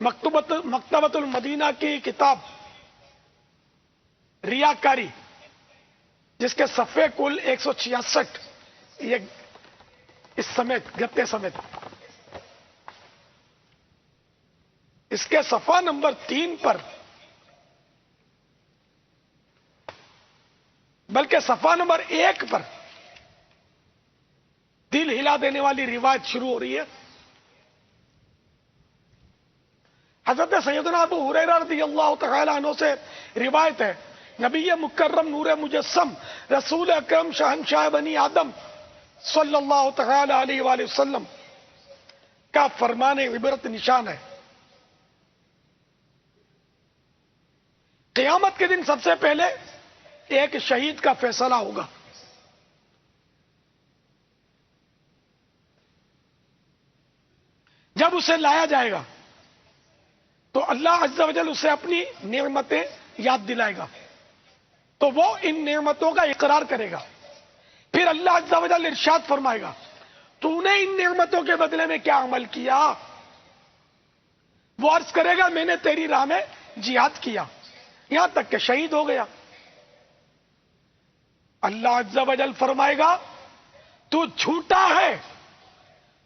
مکتبۃ المدینہ کی کتاب ریاکاری، جس کے صفحے کل 166، یہ اس سمیت گتے سمیت، اس کے صفحہ نمبر 3 پر، بلکہ صفحہ نمبر 1 پر دل ہلا دینے والی روایت شروع ہو رہی ہے۔ حضرت سیدنا ابو ہریرہ رضی اللہ تعالی عنہ سے روایت ہے، نبی مکرم نور مجسم رسول اکرم شہنشاہ بنی آدم صلی اللہ تعالی علیہ وآلہ وسلم کا فرمان عبرت نشان ہے، قیامت کے دن سب سے پہلے ایک شہید کا فیصلہ ہوگا۔ جب اسے لایا جائے گا تو اللہ عز و جل اسے اپنی نعمتیں یاد دلائے گا، تو وہ ان نعمتوں کا اقرار کرے گا۔ پھر اللہ عز و جل ارشاد فرمائے گا، تو نے ان نعمتوں کے بدلے میں کیا عمل کیا؟ وہ عرض کرے گا، میں نے تیری راہ میں جہاد کیا، یہاں تک کہ شہید ہو گیا۔ اللہ عز و جل فرمائے گا، تو جھوٹا ہے،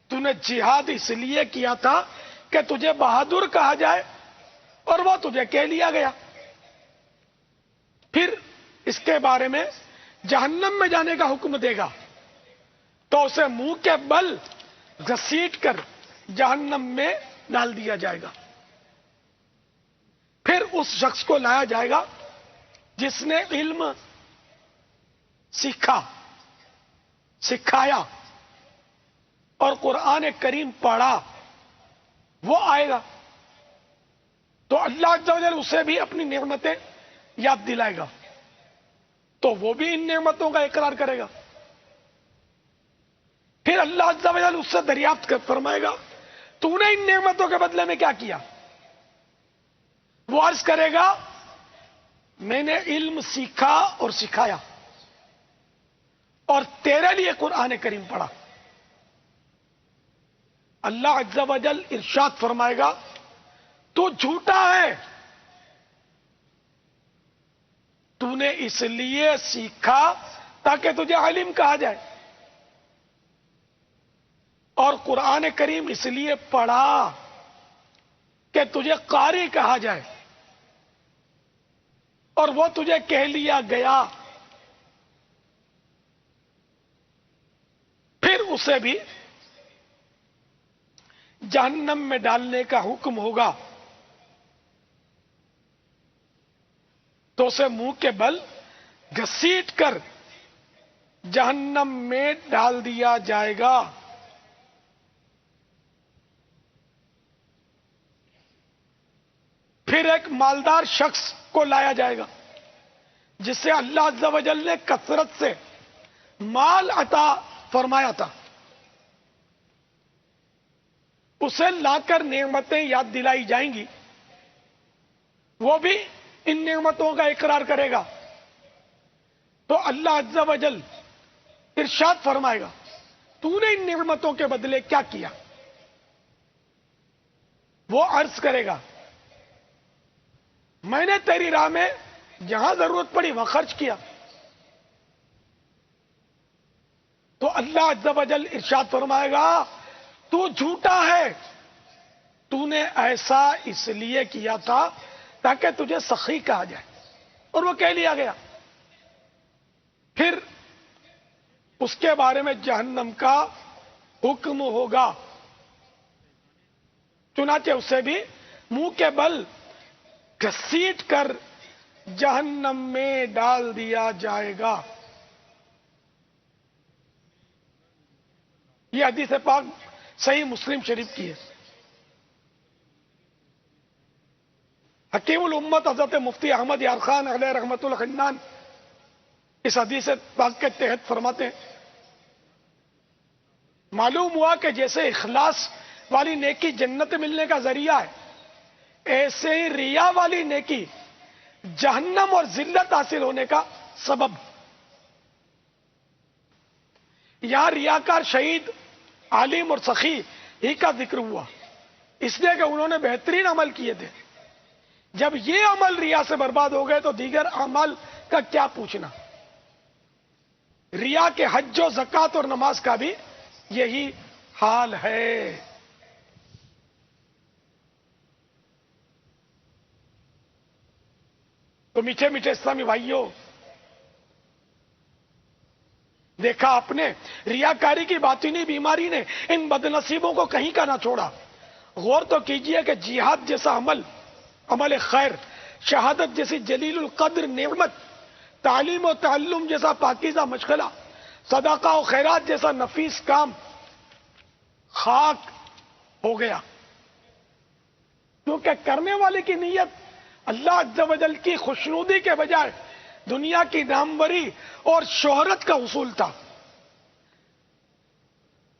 تو نے جہاد اس لیے کیا تھا کہ تجھے بہادر کہا جائے، اور وہ تجھے کہہ لیا گیا۔ پھر اس کے بارے میں جہنم میں جانے کا حکم دے گا، تو اسے منہ کے بل گھسیٹ کر جہنم میں ڈال دیا جائے گا۔ پھر اس شخص کو لایا جائے گا جس نے علم سیکھا، سکھایا اور قرآن کریم پڑھا، وہ آئے گا، تو اللہ عز و جل اسے بھی اپنی نعمتیں یاد دلائے گا، تو وہ بھی ان نعمتوں کا اقرار کرے گا۔ پھر اللہ عز و جل اس سے دریافت فرمائے گا، تو نے ان نعمتوں کے بدلے میں کیا کیا؟ وہ عرض کرے گا، میں نے علم سیکھا اور سکھایا، اور تیرے لیے قرآن کریم پڑھا۔ اللہ عز و جل ارشاد فرمائے گا، تو جھوٹا ہے، تو نے اس لیے سیکھا تاکہ تجھے عالم کہا جائے، اور قرآن کریم اس لیے پڑھا کہ تجھے قاری کہا جائے، اور وہ تجھے کہہ لیا گیا۔ پھر اسے بھی جہنم میں ڈالنے کا حکم ہوگا، تو اسے منہ کے بل گھسیٹ کر جہنم میں ڈال دیا جائے گا۔ پھر ایک مالدار شخص کو لایا جائے گا جسے اللہ عز و جل نے کثرت سے مال عطا فرمایا تھا، اسے لا کر نعمتیں یاد دلائی جائیں گی، وہ بھی ان نعمتوں کا اقرار کرے گا، تو اللہ عز و جل ارشاد فرمائے گا، تو نے ان نعمتوں کے بدلے کیا کیا؟ وہ عرض کرے گا، میں نے تیری راہ میں جہاں ضرورت پڑی وہاں خرچ کیا، تو اللہ عز و جل ارشاد فرمائے گا، تو جھوٹا ہے، تو نے ایسا اس لیے کیا تھا تاکہ تجھے سخی کہا جائے، اور وہ کہہ لیا گیا۔ پھر اس کے بارے میں جہنم کا حکم ہوگا، چنانچہ اسے بھی منہ کے بل گھسیٹ کر جہنم میں ڈال دیا جائے گا۔ یہ حدیث پاک صحیح مسلم شریف کی ہے۔ حکیم الامت حضرت مفتی احمد یار خان علیہ رحمت الحنان اس حدیث پاک کے تحت فرماتے ہیں، معلوم ہوا کہ جیسے اخلاص والی نیکی جنت ملنے کا ذریعہ ہے، ایسے ہی ریا والی نیکی جہنم اور ذلت حاصل ہونے کا سبب۔ یہاں ریاکار، شہید، عالم اور سخی ہی کا ذکر ہوا، اس لیے کہ انہوں نے بہترین عمل کیے تھے. جب یہ عمل ریا سے برباد ہو گئے تو دیگر اعمال کا کیا پوچھنا. ریا کے حج و زکات اور نماز کا بھی یہی حال ہے. تو میٹھے میٹھے اسلامی بھائیوں، دیکھا آپ نے ریاکاری کی باطنی بیماری نے ان بد نصیبوں کو کہیں کا نہ چھوڑا. غور تو کیجئے کہ جہاد جیسا عمل خیر، شہادت جیسی جلیل القدر نعمت، تعلیم و تعلم جیسا پاکیزہ مشغلہ، صدقہ و خیرات جیسا نفیس کام خاک ہو گیا. کیونکہ کرنے والے کی نیت اللہ عز و جل کی خوشنودی کے بجائے دنیا کی ناموری اور شہرت کا حصول تھا.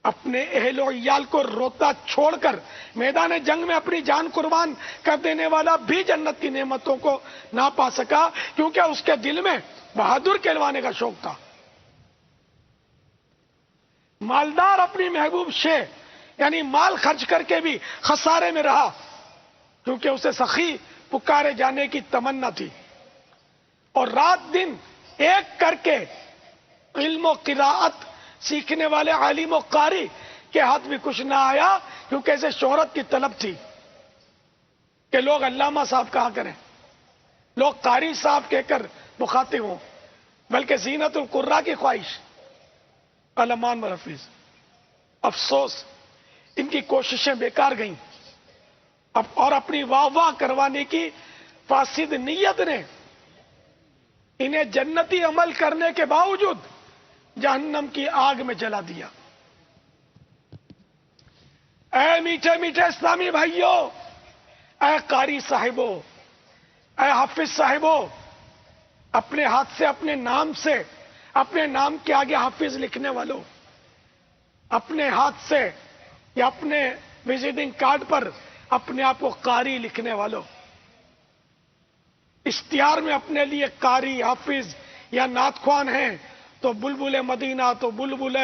اپنے اہل و عیال کو روتا چھوڑ کر میدان جنگ میں اپنی جان قربان کر دینے والا بھی جنت کی نعمتوں کو نہ پا سکا، کیونکہ اس کے دل میں بہادر کہلوانے کا شوق تھا. مالدار اپنی محبوب شے یعنی مال خرچ کر کے بھی خسارے میں رہا، کیونکہ اسے سخی پکارے جانے کی تمنا تھی. اور رات دن ایک کر کے علم و قراءت سیکھنے والے عالم و قاری کے ہاتھ بھی کچھ نہ آیا، کیونکہ اسے شہرت کی طلب تھی کہ لوگ علامہ صاحب کہا کریں، لوگ قاری صاحب کہہ کر مخاطب ہوں، بلکہ زینت القرا کی خواہش. علمان مرفیز، افسوس ان کی کوششیں بیکار گئیں، اور اپنی واہ واہ کروانے کی فاسد نیت نے انہیں جنتی عمل کرنے کے باوجود جہنم کی آگ میں جلا دیا. اے میٹھے میٹھے اسلامی بھائیوں، اے قاری صاحبوں، اے حافظ صاحبوں، اپنے ہاتھ سے اپنے نام سے، اپنے نام کے آگے حافظ لکھنے والوں، اپنے ہاتھ سے یا اپنے وزٹنگ کارڈ پر اپنے آپ کو قاری لکھنے والوں، اشتہار میں اپنے لیے قاری، حافظ یا نعت خوان ہیں تو بلبل مدینہ، تو بلبل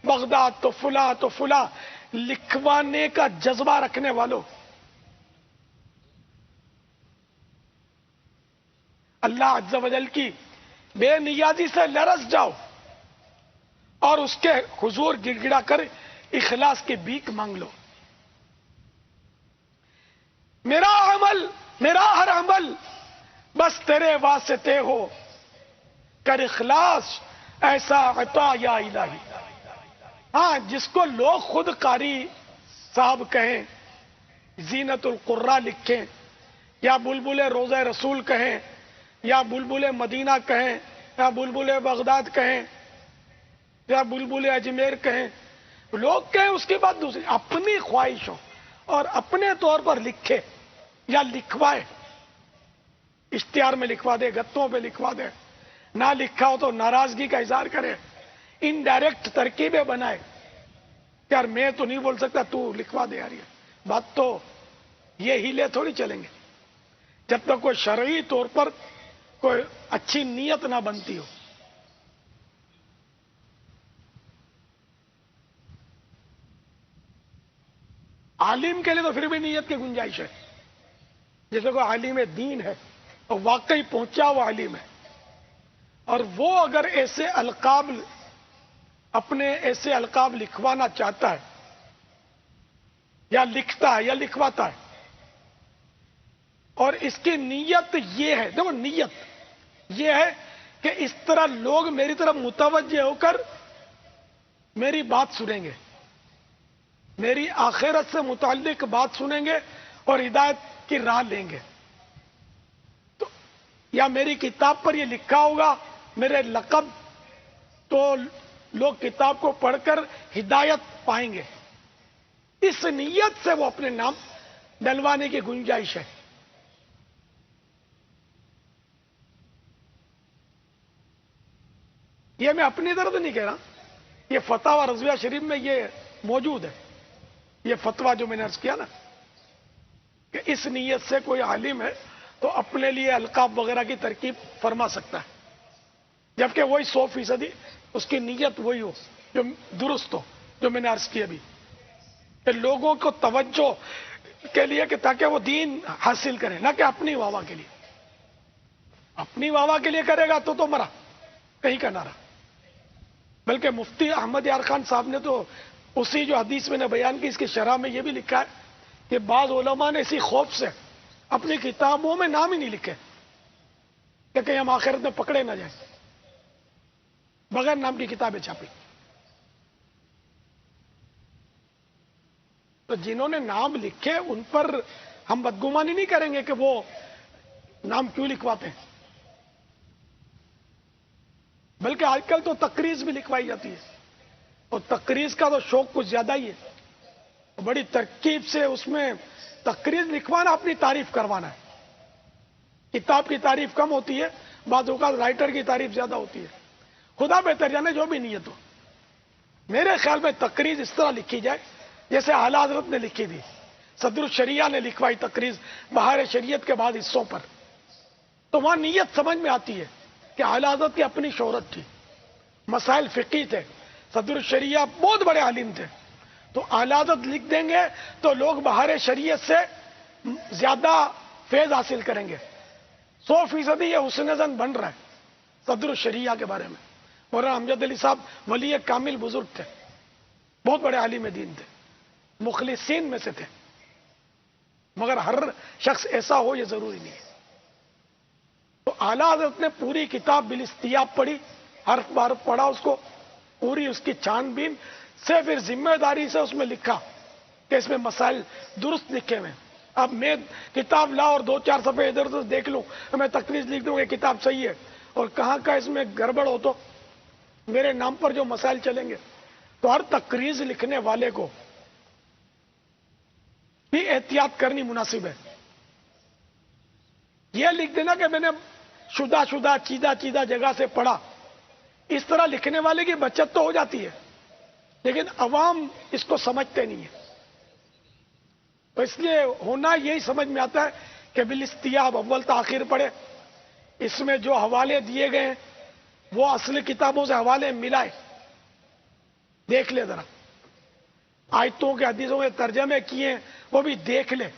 بغداد، تو فلاں تو فلاں لکھوانے کا جذبہ رکھنے والوں، اللہ عز و جل کی بے نیازی سے لرز جاؤ اور اس کے حضور گڑ گڑا کر اخلاص کی بھیک مانگ لو. میرا ہر عمل بس تیرے واسطے ہو، کر اخلاص ایسا عطا یا الہی. ہاں، جس کو لوگ خود قاری صاحب کہیں، زینت القرا لکھیں، یا بلبل روضہ رسول کہیں، یا بلبل مدینہ کہیں، یا بلبل بغداد کہیں، یا بلبل اجمیر کہیں، لوگ کہیں اس کی بات دوسری. اپنی خواہشوں اور اپنے طور پر لکھے یا لکھوائے، اشتہار میں لکھوا دے، گتوں پہ لکھوا دے، نہ لکھا ہو تو ناراضگی کا اظہار کرے، انڈائریکٹ ترکیبیں بنائے. یار میں تو نہیں بول سکتا، تو لکھوا دے. یار یہ بات تو یہ ہیلے تھوڑی چلیں گے جب تک کوئی شرعی طور پر کوئی اچھی نیت نہ بنتی ہو. عالم کے لیے تو پھر بھی نیت کی گنجائش ہے. جیسے کوئی عالم دین ہے اور واقعی پہنچا ہوا عالم ہے، اور وہ اگر اپنے ایسے القاب لکھوانا چاہتا ہے یا لکھتا ہے یا لکھواتا ہے، اور اس کی نیت یہ ہے، دیکھو نیت یہ ہے کہ اس طرح لوگ میری طرف متوجہ ہو کر میری بات سنیں گے، میری آخرت سے متعلق بات سنیں گے اور ہدایت کی راہ لیں گے. تو یا میری کتاب پر یہ لکھا ہوگا میرے لقب، تو لوگ کتاب کو پڑھ کر ہدایت پائیں گے. اس نیت سے وہ اپنے نام ڈلوانے کی گنجائش ہے. یہ میں اپنی طرف نہیں کہہ رہا، یہ فتاوی رضویہ شریف میں یہ موجود ہے. یہ فتویٰ جو میں نے عرض کیا نا کہ اس نیت سے کوئی عالم ہے تو اپنے لیے القاب وغیرہ کی ترکیب فرما سکتا ہے، جبکہ وہی 100% اس کی نیت وہی ہو جو درست ہو، جو میں نے عرض کی ابھی. کہ لوگوں کو توجہ کے لیے کہ تاکہ وہ دین حاصل کریں، نہ کہ اپنی واہ کے لیے. اپنی واہ کے لیے کرے گا تو مرا کہیں کا نہ رہا. بلکہ مفتی احمد یار خان صاحب نے تو اسی جو حدیث میں نے بیان کی اس کی شرح میں یہ بھی لکھا ہے کہ بعض علماء نے اسی خوف سے اپنی کتابوں میں نام ہی نہیں لکھے کہ کہیں ہم آخرت میں پکڑے نہ جائیں، بغیر نام کی کتابیں چھاپی. تو جنہوں نے نام لکھے ان پر ہم بدگمانی نہیں کریں گے کہ وہ نام کیوں لکھواتے ہیں. بلکہ آج کل تو تقریر بھی لکھوائی جاتی ہے، اور تقریر کا تو شوق کچھ زیادہ ہی ہے. بڑی ترکیب سے اس میں تقریر لکھوانا، اپنی تعریف کروانا ہے. کتاب کی تعریف کم ہوتی ہے، بعض اوقات رائٹر کی تعریف زیادہ ہوتی ہے. خدا بہتر جانے جو بھی نیت ہو. میرے خیال میں تقریر اس طرح لکھی جائے جیسے اعلی حضرت نے لکھی تھی. صدر الشریعہ نے لکھوائی تقریر بہار شریعت کے بعد حصوں پر، تو وہاں نیت سمجھ میں آتی ہے کہ اعلی حضرت کی اپنی شہرت تھی، مسائل فقہی تھے، صدر الشریعہ بہت بڑے عالم تھے. تو اعلی حضرت لکھ دیں گے تو لوگ بہار شریعت سے زیادہ فیض حاصل کریں گے. 100% یہ حسن زن بن رہا ہے صدر الشریعہ کے بارے میں. مولانا امجد علی صاحب ولی کامل بزرگ تھے، بہت بڑے عالم دین تھے، مخلصین میں سے تھے. مگر ہر شخص ایسا ہو یہ ضروری نہیں ہے. تو اعلی حضرت نے پوری کتاب بالاستیاب پڑھی، حرف بحرف پڑھا اس کو، پوری اس کی چھان بین سے پھر ذمہ داری سے اس میں لکھا کہ اس میں مسائل درست لکھے ہوئے. اب میں کتاب لا اور 2-4 صفحے ادھر ادھر دیکھ لوں، میں تقریر لکھ دوں یہ کتاب صحیح ہے، اور کہاں کا اس میں گڑبڑ ہو تو میرے نام پر جو مسائل چلیں گے. تو ہر تقریر لکھنے والے کو بھی احتیاط کرنی مناسب ہے. یہ لکھ دینا کہ میں نے شدہ چیدہ جگہ سے پڑھا، اس طرح لکھنے والے کی بچت تو ہو جاتی ہے، لیکن عوام اس کو سمجھتے نہیں ہے. تو اس لیے ہونا یہی سمجھ میں آتا ہے کہ بالاستیاب اول تاخیر پڑھے. اس میں جو حوالے دیے گئے ہیں وہ اصل کتابوں سے حوالے ملائے، دیکھ لے ذرا. آیتوں کے حدیثوں کے ترجمے کیے وہ بھی دیکھ لے،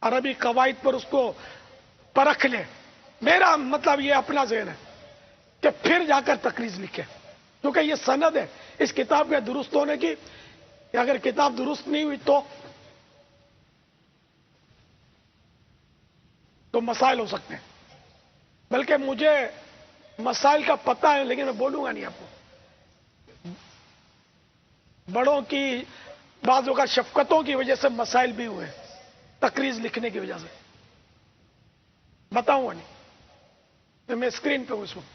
عربی قواعد پر اس کو پرکھ لے. میرا مطلب یہ اپنا ذہن ہے کہ پھر جا کر تقریر لکھے، کیونکہ یہ سند ہے اس کتاب کے درست ہونے کی. کہ اگر کتاب درست نہیں ہوئی تو مسائل ہو سکتے ہیں. بلکہ مجھے مسائل کا پتہ ہے لیکن میں بولوں گا نہیں آپ کو. بڑوں کی بعضوں کا شفقتوں کی وجہ سے مسائل بھی ہوئے تقریر لکھنے کی وجہ سے، بتاؤں گا نہیں. میں اسکرین پہ ہوں اس وقت،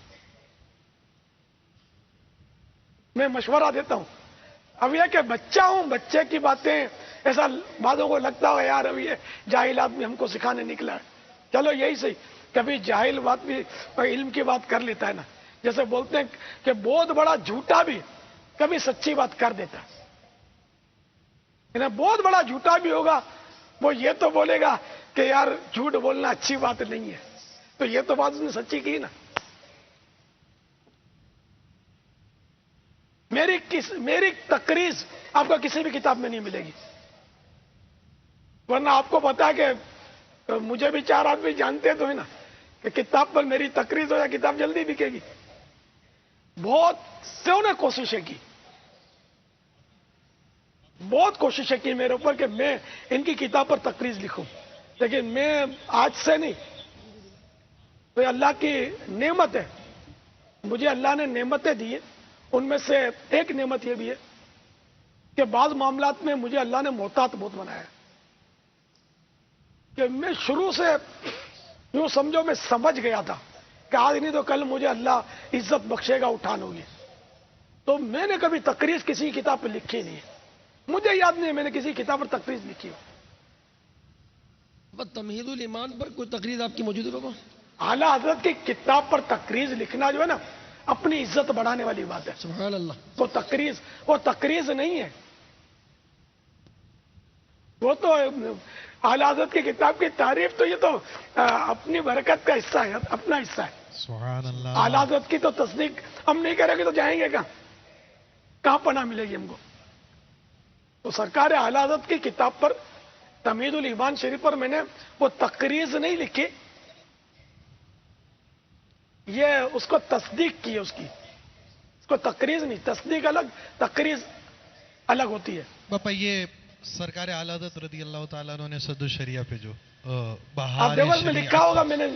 میں مشورہ دیتا ہوں. اب یہ کہ بچہ ہوں، بچے کی باتیں ایسا بعضوں کو لگتا ہو یار اب یہ جاہل آدمی ہم کو سکھانے نکلا ہے. چلو یہی صحیح، کبھی جاہل بات بھی علم کی بات کر لیتا ہے نا. جیسے بولتے ہیں کہ بہت بڑا جھوٹا بھی کبھی سچی بات کر دیتا ہے. بہت بڑا جھوٹا بھی ہوگا وہ یہ تو بولے گا کہ یار جھوٹ بولنا اچھی بات نہیں ہے، تو یہ تو بات اس نے سچی کی نا. میری تقریر آپ کو کسی بھی کتاب میں نہیں ملے گی. ورنہ آپ کو پتا ہے کہ مجھے بھی 4 آدمی جانتے تو ہے نا کہ کتاب پر میری تقریر ہو یا کتاب جلدی بکے گی. بہت سے نے کوششیں کی، بہت کوششیں کی میرے اوپر کہ میں ان کی کتاب پر تقریر لکھوں، لیکن میں آج سے نہیں. تو یہ اللہ کی نعمت ہے، مجھے اللہ نے نعمتیں دی ہیں. ان میں سے ایک نعمت یہ بھی ہے کہ بعض معاملات میں مجھے اللہ نے محتاط بہت بنایا ہے. کہ میں شروع سے یوں سمجھو میں سمجھ گیا تھا کہ آج نہیں تو کل مجھے اللہ عزت بخشے گا، اٹھان ہوگی. تو میں نے کبھی تقریر کسی کتاب پہ لکھی نہیں ہے. مجھے یاد نہیں ہے میں نے کسی کتاب پر تقریر لکھی ہو. تمہید الایمان پر کوئی تقریر آپ کی موجود ہے بابا؟ اعلیٰ حضرت کی کتاب پر تقریر لکھنا جو ہے نا اپنی عزت بڑھانے والی بات ہے. سبحان اللہ. وہ تقریر نہیں ہے، وہ تو اعلیٰ حضرت کی کتاب کی تعریف. تو یہ تو اپنی برکت کا حصہ ہے، اپنا حصہ ہے. سبحان اللہ. اعلیٰ حضرت کی تو تصدیق ہم نہیں کریں گے تو جائیں گے کہاں پناہ ملے گی ہم کو. تو سرکار اعلی حضرت کی کتاب پر تمہید الایمان شریف پر میں نے وہ تقریض نہیں لکھی، یہ اس کو تصدیق کی ہے، اس کو تقریض نہیں، تصدیق الگ، تقریض الگ ہوتی ہے۔ باپا یہ سرکار اعلی حضرت رضی اللہ تعالیٰ عنہ نے صدر الشریعہ پہ جو آپ بہار دیکھو اس میں لکھا ہوگا، میں نے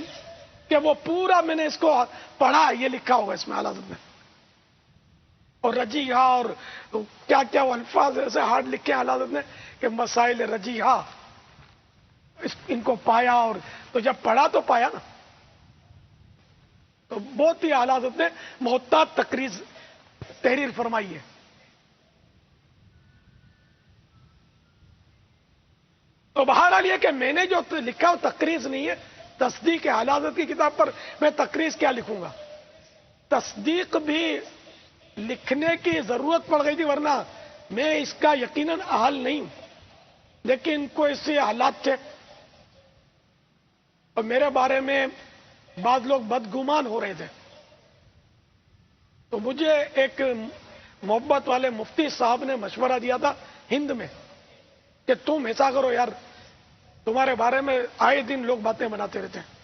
کہ وہ پورا میں نے اس کو پڑھا، یہ لکھا ہوگا اس میں اعلی حضرت نے، اور رجیحہ اور کیا کیا وہ الفاظ ایسے ہارڈ لکھے اعلی حضرت نے کہ مسائل رجیحہ، ان کو پایا، اور تو جب پڑھا تو پایا نا، تو بہت ہی اعلی حضرت نے محتاط تقریض تحریر فرمائی ہے۔ تو بہرحال یہ کہ میں نے جو لکھا وہ تقریض نہیں ہے، تصدیق ہے۔ اعلی حضرت کی کتاب پر میں تقریض کیا لکھوں گا؟ تصدیق بھی لکھنے کی ضرورت پڑ گئی تھی، ورنہ میں اس کا یقیناً اہل نہیں ہوں، لیکن کوئی ایسے حالات تھے اور میرے بارے میں بعض لوگ بدگمان ہو رہے تھے، تو مجھے ایک محبت والے مفتی صاحب نے مشورہ دیا تھا ہند میں کہ تم ایسا کرو یار، تمہارے بارے میں آئے دن لوگ باتیں بناتے رہتے ہیں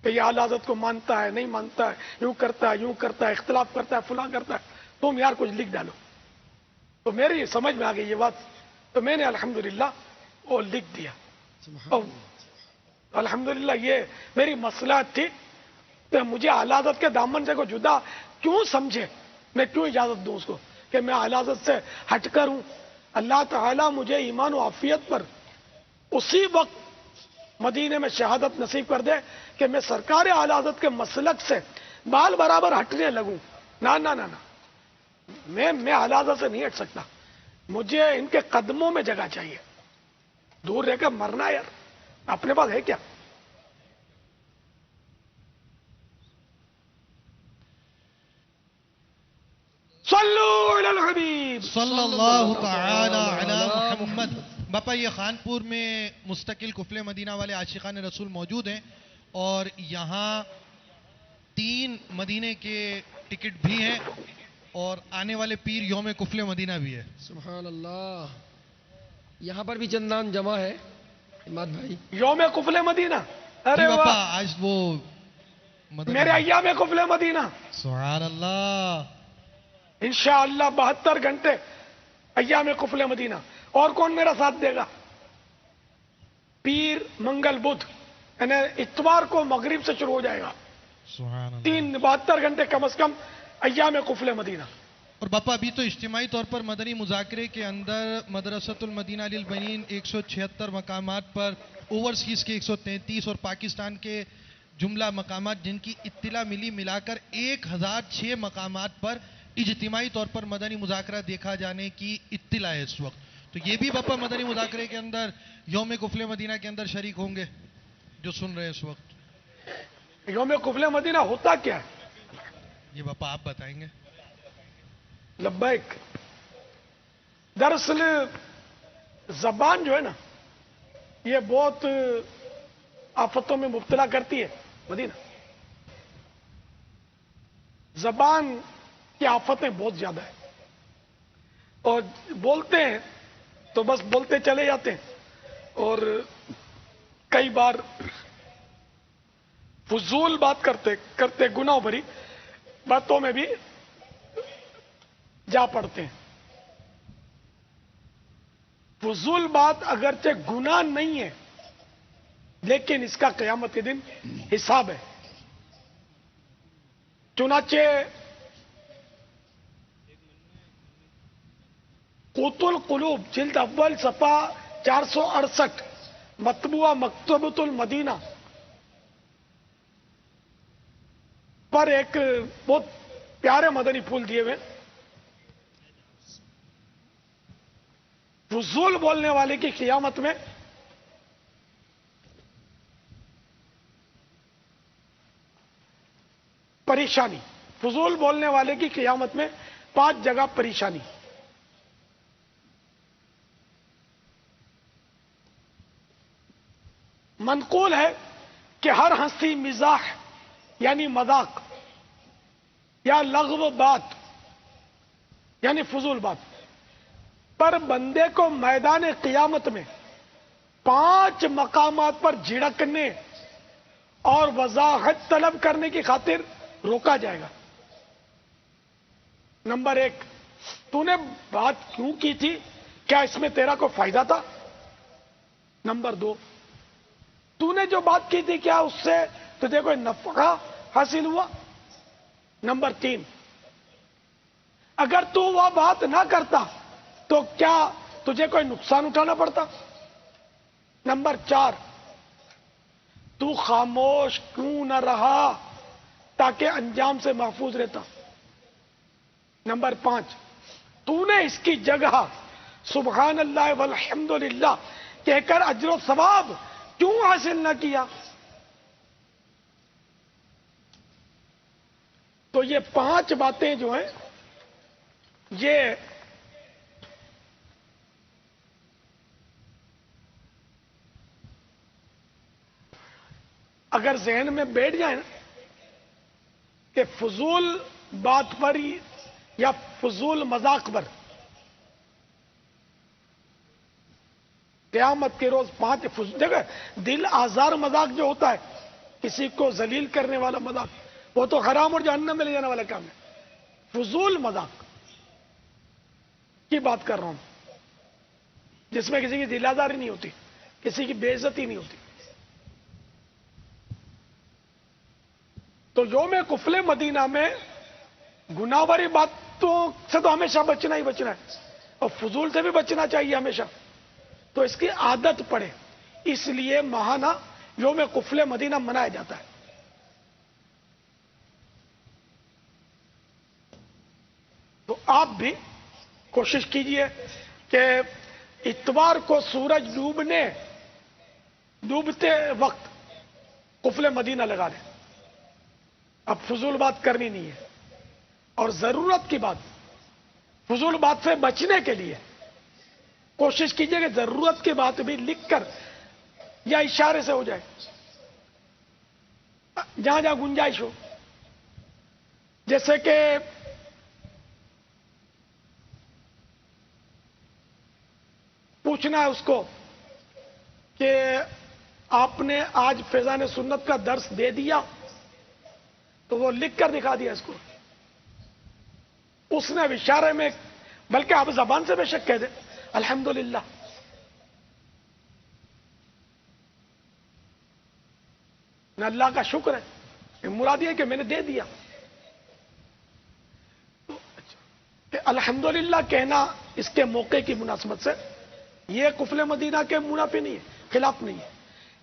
کہ یہ اعلی حضرت کو مانتا ہے، نہیں مانتا ہے، یوں کرتا ہے، یوں کرتا ہے، اختلاف کرتا ہے، فلاں کرتا ہے، تم یار کچھ لکھ ڈالو۔ تو میری سمجھ میں آ گئی یہ بات، تو میں نے الحمدللہ وہ لکھ دیا۔ الحمدللہ یہ میری مصلحت تھی کہ مجھے اعلی حضرت کے دامن سے کو جدا کیوں سمجھے، میں کیوں اجازت دوں اس کو کہ میں اعلی حضرت سے ہٹ کر ہوں۔ اللہ تعالیٰ مجھے ایمان و عافیت پر اسی وقت مدینے میں شہادت نصیب کر دے کہ میں سرکار اعلی حضرت کے مسلک سے بال برابر ہٹنے لگوں۔ نہ نہ نہ نہ، میں اعلی حضرت سے نہیں ہٹ سکتا، مجھے ان کے قدموں میں جگہ چاہیے، دور رہ کر مرنا یار اپنے پاس ہے کیا؟ صلو علی الحبیب صلی اللہ تعالی علی محمد۔ باپا یہ خانپور میں مستقل قفل مدینہ والے عاشقان رسول موجود ہیں، اور یہاں 3 مدینے کے ٹکٹ بھی ہیں، اور آنے والے پیر یوم قفل مدینہ بھی ہے۔ سبحان اللہ، یہاں پر بھی چندان جمع ہے عماد بھائی۔ یوم قفل مدینہ، ارے جی باپا واہ، آج وہ مدنی میرے ایام قفل مدینہ سبحان اللہ۔ انشاءاللہ 72 گھنٹے ایام قفل مدینہ۔ اور کون میرا ساتھ دے گا؟ پیر، منگل، بدھ، یعنی اتوار کو مغرب سے شروع ہو جائے گا، سبحان اللہ۔ 72 گھنٹے کم از کم ایام قفل مدینہ۔ اور باپا ابھی تو اجتماعی طور پر مدنی مذاکرے کے اندر مدرسۃ المدینہ للبنین 176 مقامات پر، اوورسیز کے 133 اور پاکستان کے جملہ مقامات جن کی اطلاع ملی، ملا کر 1006 مقامات پر اجتماعی طور پر مدنی مذاکرہ دیکھا جانے کی اطلاع ہے اس وقت۔ تو یہ بھی باپا مدنی مذاکرے کے اندر یوم قفل مدینہ کے اندر شریک ہوں گے جو سن رہے ہیں اس وقت؟ یوم قفل مدینہ ہوتا کیا ہے؟ یہ باپا آپ بتائیں گے۔ لبیک۔ دراصل زبان جو ہے نا یہ بہت آفتوں میں مبتلا کرتی ہے مدینہ، زبان کی آفتیں بہت زیادہ ہیں، اور بولتے ہیں تو بس بولتے چلے جاتے ہیں، اور کئی بار فضول بات کرتے کرتے گناہ بھری باتوں میں بھی جا پڑتے ہیں۔ فضول بات اگرچہ گناہ نہیں ہے، لیکن اس کا قیامت کے دن حساب ہے۔ چنانچہ قوت القلوب جلد اول صفحہ 468 مطبوعہ مکتبۃ المدینہ پر ایک بہت پیارے مدنی پھول دیے ہوئے، فضول بولنے والے کی قیامت میں پریشانی، فضول بولنے والے کی قیامت میں 5 جگہ پریشانی۔ منقول ہے کہ ہر ہنسی مزاح یعنی مذاق یا لغو بات یعنی فضول بات پر بندے کو میدان قیامت میں 5 مقامات پر جھڑکنے اور وضاحت طلب کرنے کی خاطر روکا جائے گا۔ نمبر 1، تو نے بات کیوں کی تھی؟ کیا اس میں تیرا کوئی فائدہ تھا؟ نمبر 2، تو نے جو بات کی تھی کیا اس سے تجھے کوئی نفع حاصل ہوا؟ نمبر 3، اگر تو وہ بات نہ کرتا تو کیا تجھے کوئی نقصان اٹھانا پڑتا؟ نمبر 4، تو خاموش کیوں نہ رہا تاکہ انجام سے محفوظ رہتا؟ نمبر 5، تو نے اس کی جگہ سبحان اللہ والحمد للہ کہہ کر اجر و ثواب کیوں حاصل نہ کیا؟ تو یہ 5 باتیں جو ہیں یہ اگر ذہن میں بیٹھ جائیں نا کہ فضول بات پر یا فضول مذاق پر قیامت کے روز 5 جگہ دل آزار مذاق جو ہوتا ہے، کسی کو ذلیل کرنے والا مذاق، وہ تو حرام اور جہنم میں لے جانے والا کام ہے۔ فضول مذاق کی بات کر رہا ہوں، جس میں کسی کی دل آزاری نہیں ہوتی، کسی کی بے عزتی نہیں ہوتی۔ تو یوم کفل مدینہ میں گناہ والی باتوں سے تو ہمیشہ بچنا ہی بچنا ہے، اور فضول سے بھی بچنا چاہیے ہمیشہ۔ تو اس کی عادت پڑے، اس لیے ماہانہ یوم کفل مدینہ منایا جاتا ہے۔ تو آپ بھی کوشش کیجئے کہ اتوار کو سورج ڈوبتے وقت کفل مدینہ لگا دیں۔ اب فضول بات کرنی نہیں ہے، اور ضرورت کی بات، فضول بات سے بچنے کے لیے کوشش کیجئے کہ ضرورت کی بات بھی لکھ کر یا اشارے سے ہو جائے، جہاں جہاں گنجائش ہو۔ جیسے کہ پوچھنا ہے اس کو کہ آپ نے آج فیضان سنت کا درس دے دیا، تو وہ لکھ کر دکھا دیا اس کو، اس نے اشارے میں، بلکہ آپ زبان سے بے شک کہہ دیں الحمدللہ، نہ اللہ کا شکر ہے کہ مراد یہ کہ میں نے دے دیا۔ کہ الحمدللہ کہنا اس کے موقع کی مناسبت سے یہ کفل مدینہ کے منافی نہیں ہے، خلاف نہیں ہے۔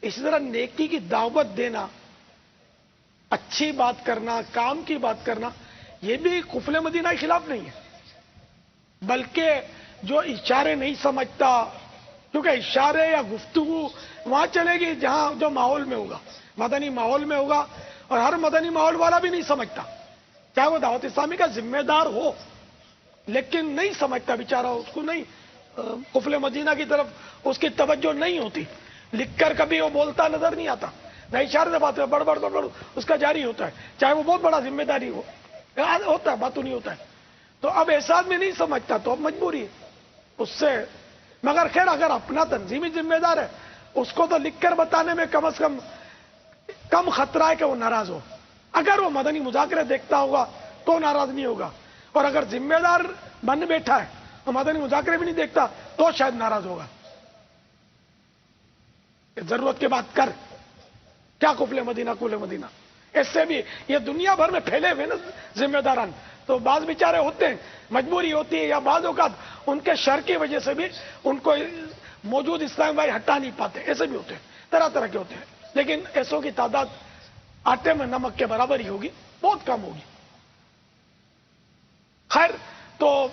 اسی طرح نیکی کی دعوت دینا، اچھی بات کرنا، کام کی بات کرنا، یہ بھی کفل مدینہ کے خلاف نہیں ہے، بلکہ جو اشارے نہیں سمجھتا، کیونکہ اشارے یا گفتگو وہاں چلے گی جہاں جو ماحول میں ہوگا، مدنی ماحول میں ہوگا، اور ہر مدنی ماحول والا بھی نہیں سمجھتا، چاہے وہ دعوت اسلامی کا ذمہ دار ہو لیکن نہیں سمجھتا بیچارہ، اس کو نہیں کفل مدینہ کی طرف اس کی توجہ نہیں ہوتی، لکھ کر کبھی وہ بولتا نظر نہیں آتا، نہ اشارے سے بات بڑھ بڑھ بڑھ بڑھ اس کا جاری ہوتا ہے، چاہے وہ بہت بڑا ذمہ داری ہو، ہوتا ہے، باتوں نہیں ہوتا ہے۔ تو اب ایسا آدمی نہیں سمجھتا تو اب مجبوری ہے اس سے، مگر خیر اگر اپنا تنظیمی ذمہ دار ہے اس کو تو لکھ کر بتانے میں کم از کم خطرہ ہے کہ وہ ناراض ہو۔ اگر وہ مدنی مذاکرے دیکھتا ہوگا تو ناراض نہیں ہوگا، اور اگر ذمہ دار بن بیٹھا ہے تو مدنی مذاکرے بھی نہیں دیکھتا تو شاید ناراض ہوگا۔ ضرورت کی بات کر، کیا کفل مدینہ کفل مدینہ، اس سے بھی یہ دنیا بھر میں پھیلے ہوئے نا ذمہ داران، تو بعض بیچارے ہوتے ہیں، مجبوری ہوتی ہے، یا بعض اوقات ان کے شر کی وجہ سے بھی ان کو موجود اسلام بھائی ہٹا نہیں پاتے، ایسے بھی ہوتے ہیں، طرح طرح کے ہوتے ہیں، لیکن ایسوں کی تعداد آٹے میں نمک کے برابر ہی ہوگی، بہت کم ہوگی۔ خیر، تو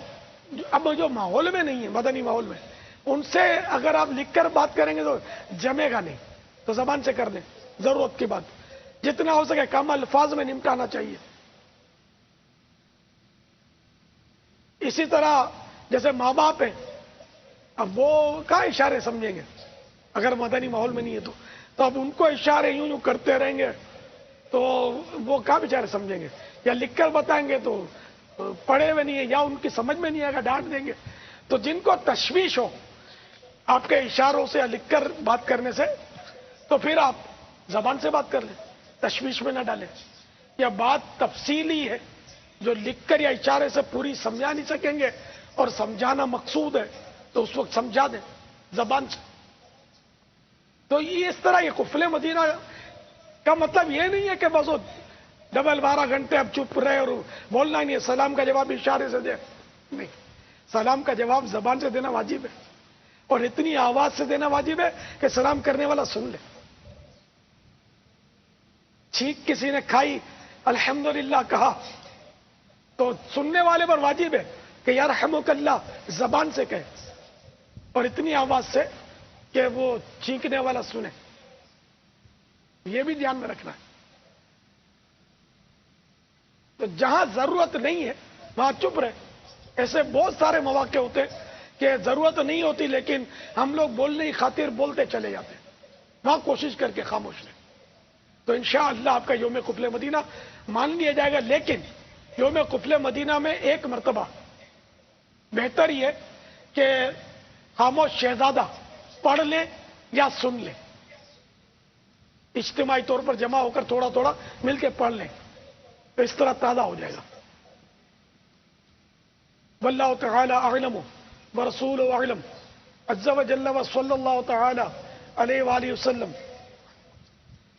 اب جو ماحول میں نہیں ہے، مدنی ماحول میں، ان سے اگر آپ لکھ کر بات کریں گے تو جمے گا نہیں، تو زبان سے کر دیں، ضرورت کی بات جتنا ہو سکے کم الفاظ میں نمٹانا چاہیے۔ اسی طرح جیسے ماں باپ ہیں، اب وہ کہاں اشارے سمجھیں گے اگر مدنی ماحول میں نہیں ہے تو اب ان کو اشارے یوں کرتے رہیں گے تو وہ کہاں بیچارے سمجھیں گے، یا لکھ کر بتائیں گے تو پڑھے ہوئے نہیں ہے، یا ان کی سمجھ میں نہیں آئے گا، ڈانٹ دیں گے، تو جن کو تشویش ہو آپ کے اشاروں سے یا لکھ کر بات کرنے سے، تو پھر آپ زبان سے بات کر لیں، تشویش میں نہ ڈالیں. یہ بات تفصیلی ہے، جو لکھ کر یا اشارے سے پوری سمجھا نہیں سکیں گے اور سمجھانا مقصود ہے تو اس وقت سمجھا دیں زبان سے. تو یہ اس طرح یہ قفل مدینہ کا مطلب یہ نہیں ہے کہ بس وہ 12 گھنٹے اب چپ رہے اور بولنا ہی نہیں ہے، سلام کا جواب اشارے سے دے. نہیں، سلام کا جواب زبان سے دینا واجب ہے، اور اتنی آواز سے دینا واجب ہے کہ سلام کرنے والا سن لے. چھینک کسی نے کھائی الحمدللہ کہا تو سننے والے پر واجب ہے کہ یرحمک اللہ زبان سے کہے، اور اتنی آواز سے کہ وہ چھینکنے والا سنے. یہ بھی دھیان میں رکھنا ہے. تو جہاں ضرورت نہیں ہے وہاں چپ رہے. ایسے بہت سارے مواقع ہوتے کہ ضرورت نہیں ہوتی لیکن ہم لوگ بولنے کی خاطر بولتے چلے جاتے، وہاں کوشش کر کے خاموش رہیں. تو انشاءاللہ آپ کا یوم قفل مدینہ مان لیا جائے گا. لیکن یوم قفل مدینہ میں ایک مرتبہ بہتر یہ کہ خاموش شہزادہ پڑھ لے یا سن لے، اجتماعی طور پر جمع ہو کر تھوڑا تھوڑا مل کے پڑھ لیں، تو اس طرح تازہ ہو جائے گا. واللہ تعالی اعلم ورسولہ اعلم عز وجل وصلی اللہ تعالی علیہ وآلہ وسلم.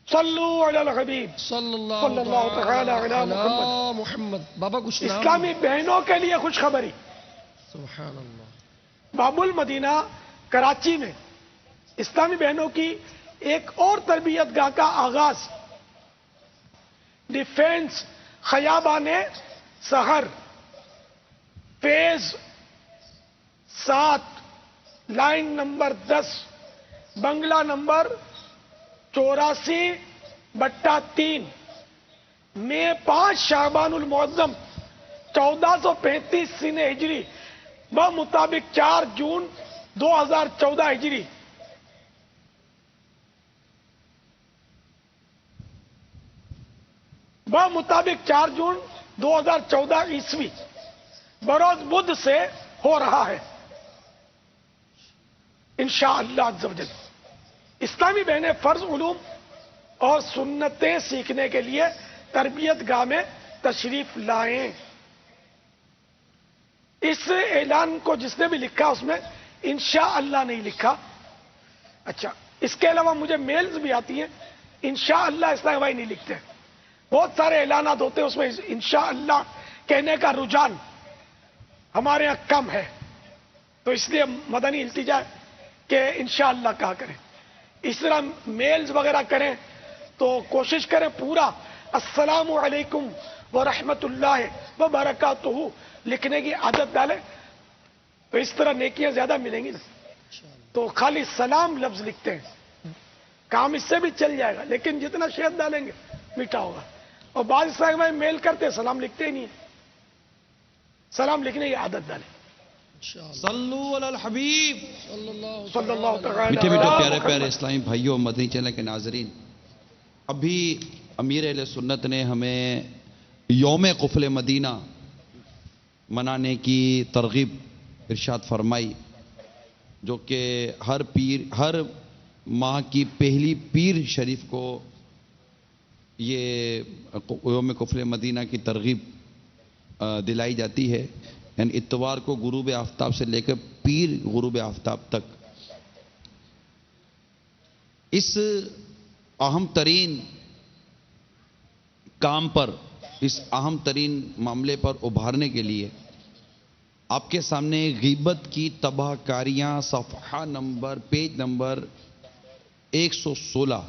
صلو علی الحبیب صلی صلی اللہ تعالی علی محمد. محمد. بابا کچھ نام. اسلامی بہنوں کے لیے خوشخبری. سبحان اللہ. باب المدینہ کراچی میں اسلامی بہنوں کی ایک اور تربیت گاہ کا آغاز ڈیفینس خیابان سحر فیز 7 لائن نمبر 10 بنگلہ نمبر 84/3 میں 5 شعبان المعظم 1435 سن ہجری بمطابق 4 جون 2014 ہجری بمطابق 4 جون 2014 عیسوی بروز بدھ سے ہو رہا ہے انشاءاللہ عز و جل. اسلامی بہنیں فرض علوم اور سنتیں سیکھنے کے لیے تربیت گاہ میں تشریف لائیں. اس اعلان کو جس نے بھی لکھا اس میں انشاءاللہ نہیں لکھا. اچھا، اس کے علاوہ مجھے میلز بھی آتی ہیں انشاءاللہ اسلام بھائی نہیں لکھتے. بہت سارے اعلانات ہوتے ہیں اس میں انشاءاللہ کہنے کا رجحان ہمارے یہاں کم ہے، تو اس لیے مدنی التجا ہے کہ انشاءاللہ کہا کریں. اس طرح میلز وغیرہ کریں تو کوشش کریں پورا السلام علیکم ورحمۃ اللہ وبرکاتہ لکھنے کی عادت ڈالیں، تو اس طرح نیکیاں زیادہ ملیں گی نا. تو خالی سلام لفظ لکھتے ہیں، کام اس سے بھی چل جائے گا لیکن جتنا شہد ڈالیں گے میٹھا ہوگا. اور بعض صاحب میں میل کرتے سلام لکھتے ہی نہیں ہیں. سلام لکھنے کی عادت ڈالیں. صلو علی الحبیب. صلی اللہ تعالی میٹھے میٹھے علی پیارے محمد. پیارے اسلامی بھائیوں، مدنی چینل کے ناظرین، ابھی امیر اہل سنت نے ہمیں یوم قفل مدینہ منانے کی ترغیب ارشاد فرمائی، جو کہ ہر ماہ کی پہلی پیر شریف کو یہ یوم قفل مدینہ کی ترغیب دلائی جاتی ہے. یعنی اتوار کو غروب آفتاب سے لے کر پیر غروب آفتاب تک اس اہم ترین کام پر، اس اہم ترین معاملے پر ابھارنے کے لیے آپ کے سامنے غیبت کی تباہ کاریاں صفحہ نمبر پیج نمبر 116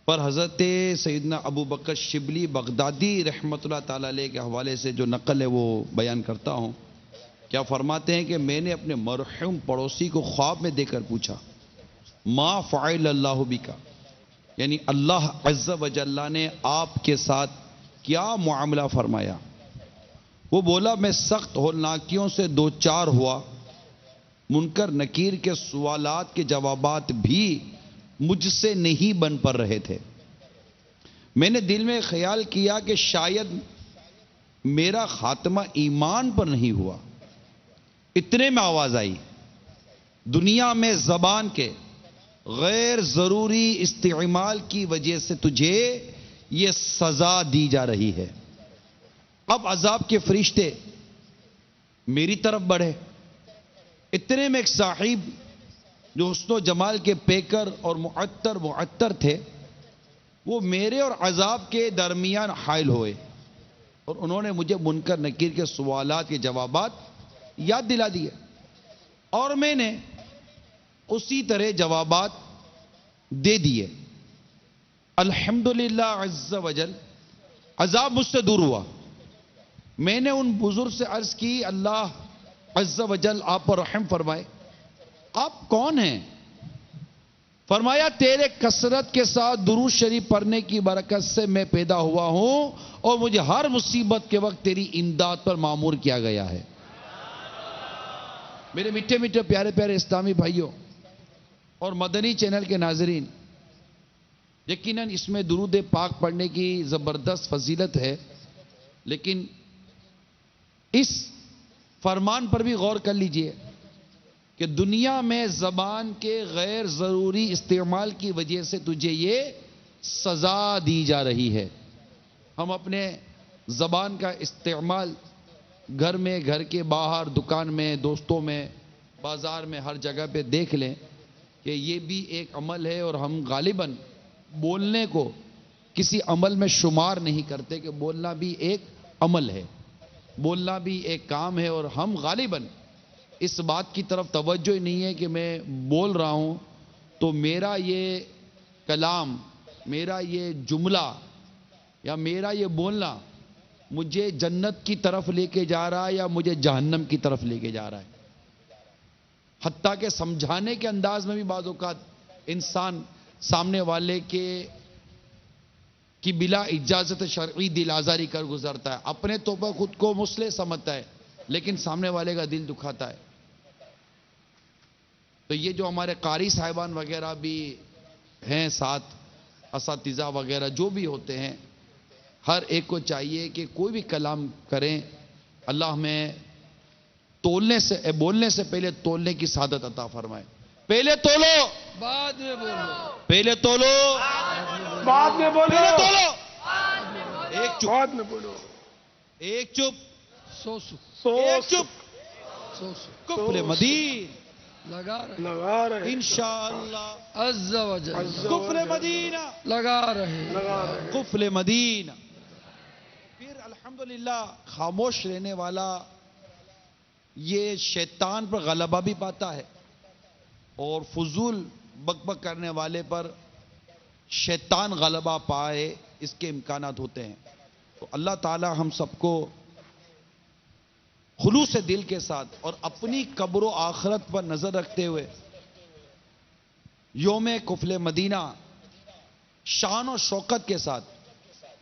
پر حضرت سیدنا ابو بکر شبلی بغدادی رحمۃ اللہ تعالی علیہ کے حوالے سے جو نقل ہے وہ بیان کرتا ہوں. کیا فرماتے ہیں کہ میں نے اپنے مرحوم پڑوسی کو خواب میں دیکھ کر پوچھا ما فعل اللہ بکا، یعنی اللہ عز و جل نے آپ کے ساتھ کیا معاملہ فرمایا. وہ بولا میں سخت ہولناکیوں سے دو چار ہوا، منکر نکیر کے سوالات کے جوابات بھی مجھ سے نہیں بن پر رہے تھے. میں نے دل میں خیال کیا کہ شاید میرا خاتمہ ایمان پر نہیں ہوا. اتنے میں آواز آئی, دنیا میں زبان کے غیر ضروری استعمال کی وجہ سے تجھے یہ سزا دی جا رہی ہے. اب عذاب کے فرشتے میری طرف بڑھے. اتنے میں ایک صاحب جو حسن و جمال کے پیکر اور معطر تھے, وہ میرے اور عذاب کے درمیان حائل ہوئے اور انہوں نے مجھے منکر نکیر کے سوالات کے جوابات یاد دلا دیے, اور میں نے اسی طرح جوابات دے دیے. الحمدللہ عز وجل عذاب مجھ سے دور ہوا. میں نے ان بزرگ سے عرض کی, اللہ عز وجل آپ پر رحم فرمائے, آپ کون ہیں؟ فرمایا تیرے کثرت کے ساتھ درود شریف پڑھنے کی برکت سے میں پیدا ہوا ہوں اور مجھے ہر مصیبت کے وقت تیری امداد پر مامور کیا گیا ہے. میرے میٹھے میٹھے پیارے پیارے اسلامی بھائیوں اور مدنی چینل کے ناظرین, یقیناً اس میں درود پاک پڑھنے کی زبردست فضیلت ہے, لیکن اس فرمان پر بھی غور کر لیجئے کہ دنیا میں زبان کے غیر ضروری استعمال کی وجہ سے تجھے یہ سزا دی جا رہی ہے. ہم اپنے زبان کا استعمال گھر میں, گھر کے باہر, دکان میں, دوستوں میں, بازار میں, ہر جگہ پہ دیکھ لیں کہ یہ بھی ایک عمل ہے, اور ہم غالباً بولنے کو کسی عمل میں شمار نہیں کرتے کہ بولنا بھی ایک عمل ہے, بولنا بھی ایک کام ہے, اور ہم غالباً اس بات کی طرف توجہ ہی نہیں ہے کہ میں بول رہا ہوں تو میرا یہ کلام, میرا یہ جملہ یا میرا یہ بولنا مجھے جنت کی طرف لے کے جا رہا ہے یا مجھے جہنم کی طرف لے کے جا رہا ہے. حتیٰ کہ سمجھانے کے انداز میں بھی بعض اوقات انسان سامنے والے کی بلا اجازت شرعی دل آزاری کر گزرتا ہے. اپنے تو پر خود کو مصلح سمجھتا ہے لیکن سامنے والے کا دل دکھاتا ہے. تو یہ جو ہمارے قاری صاحبان وغیرہ بھی ہیں, ساتھ اساتذہ وغیرہ جو بھی ہوتے ہیں, ہر ایک کو چاہیے کہ کوئی بھی کلام کریں, اللہ ہمیں بولنے سے پہلے تولنے کی سعادت عطا فرمائے. پہلے تولو بعد میں بولو, پہلے تولو بعد میں بولو, پہلے تولو. ایک چپ, بعد میں بولو, ایک چپ, سو سکھ, سو ایک چپ. سو سکھ کفل مدین لگا رہے, لگا رہے, انشاءاللہ. عز و جل کفل مدینہ, لگا رہے. لگا رہے. کفل مدینہ. پھر الحمدللہ خاموش رہنے والا یہ شیطان پر غلبہ بھی پاتا ہے, اور فضول بک بک کرنے والے پر شیطان غلبہ پائے اس کے امکانات ہوتے ہیں. تو اللہ تعالی ہم سب کو خلوص دل کے ساتھ اور اپنی قبر و آخرت پر نظر رکھتے ہوئے یوم کفل مدینہ شان و شوکت کے ساتھ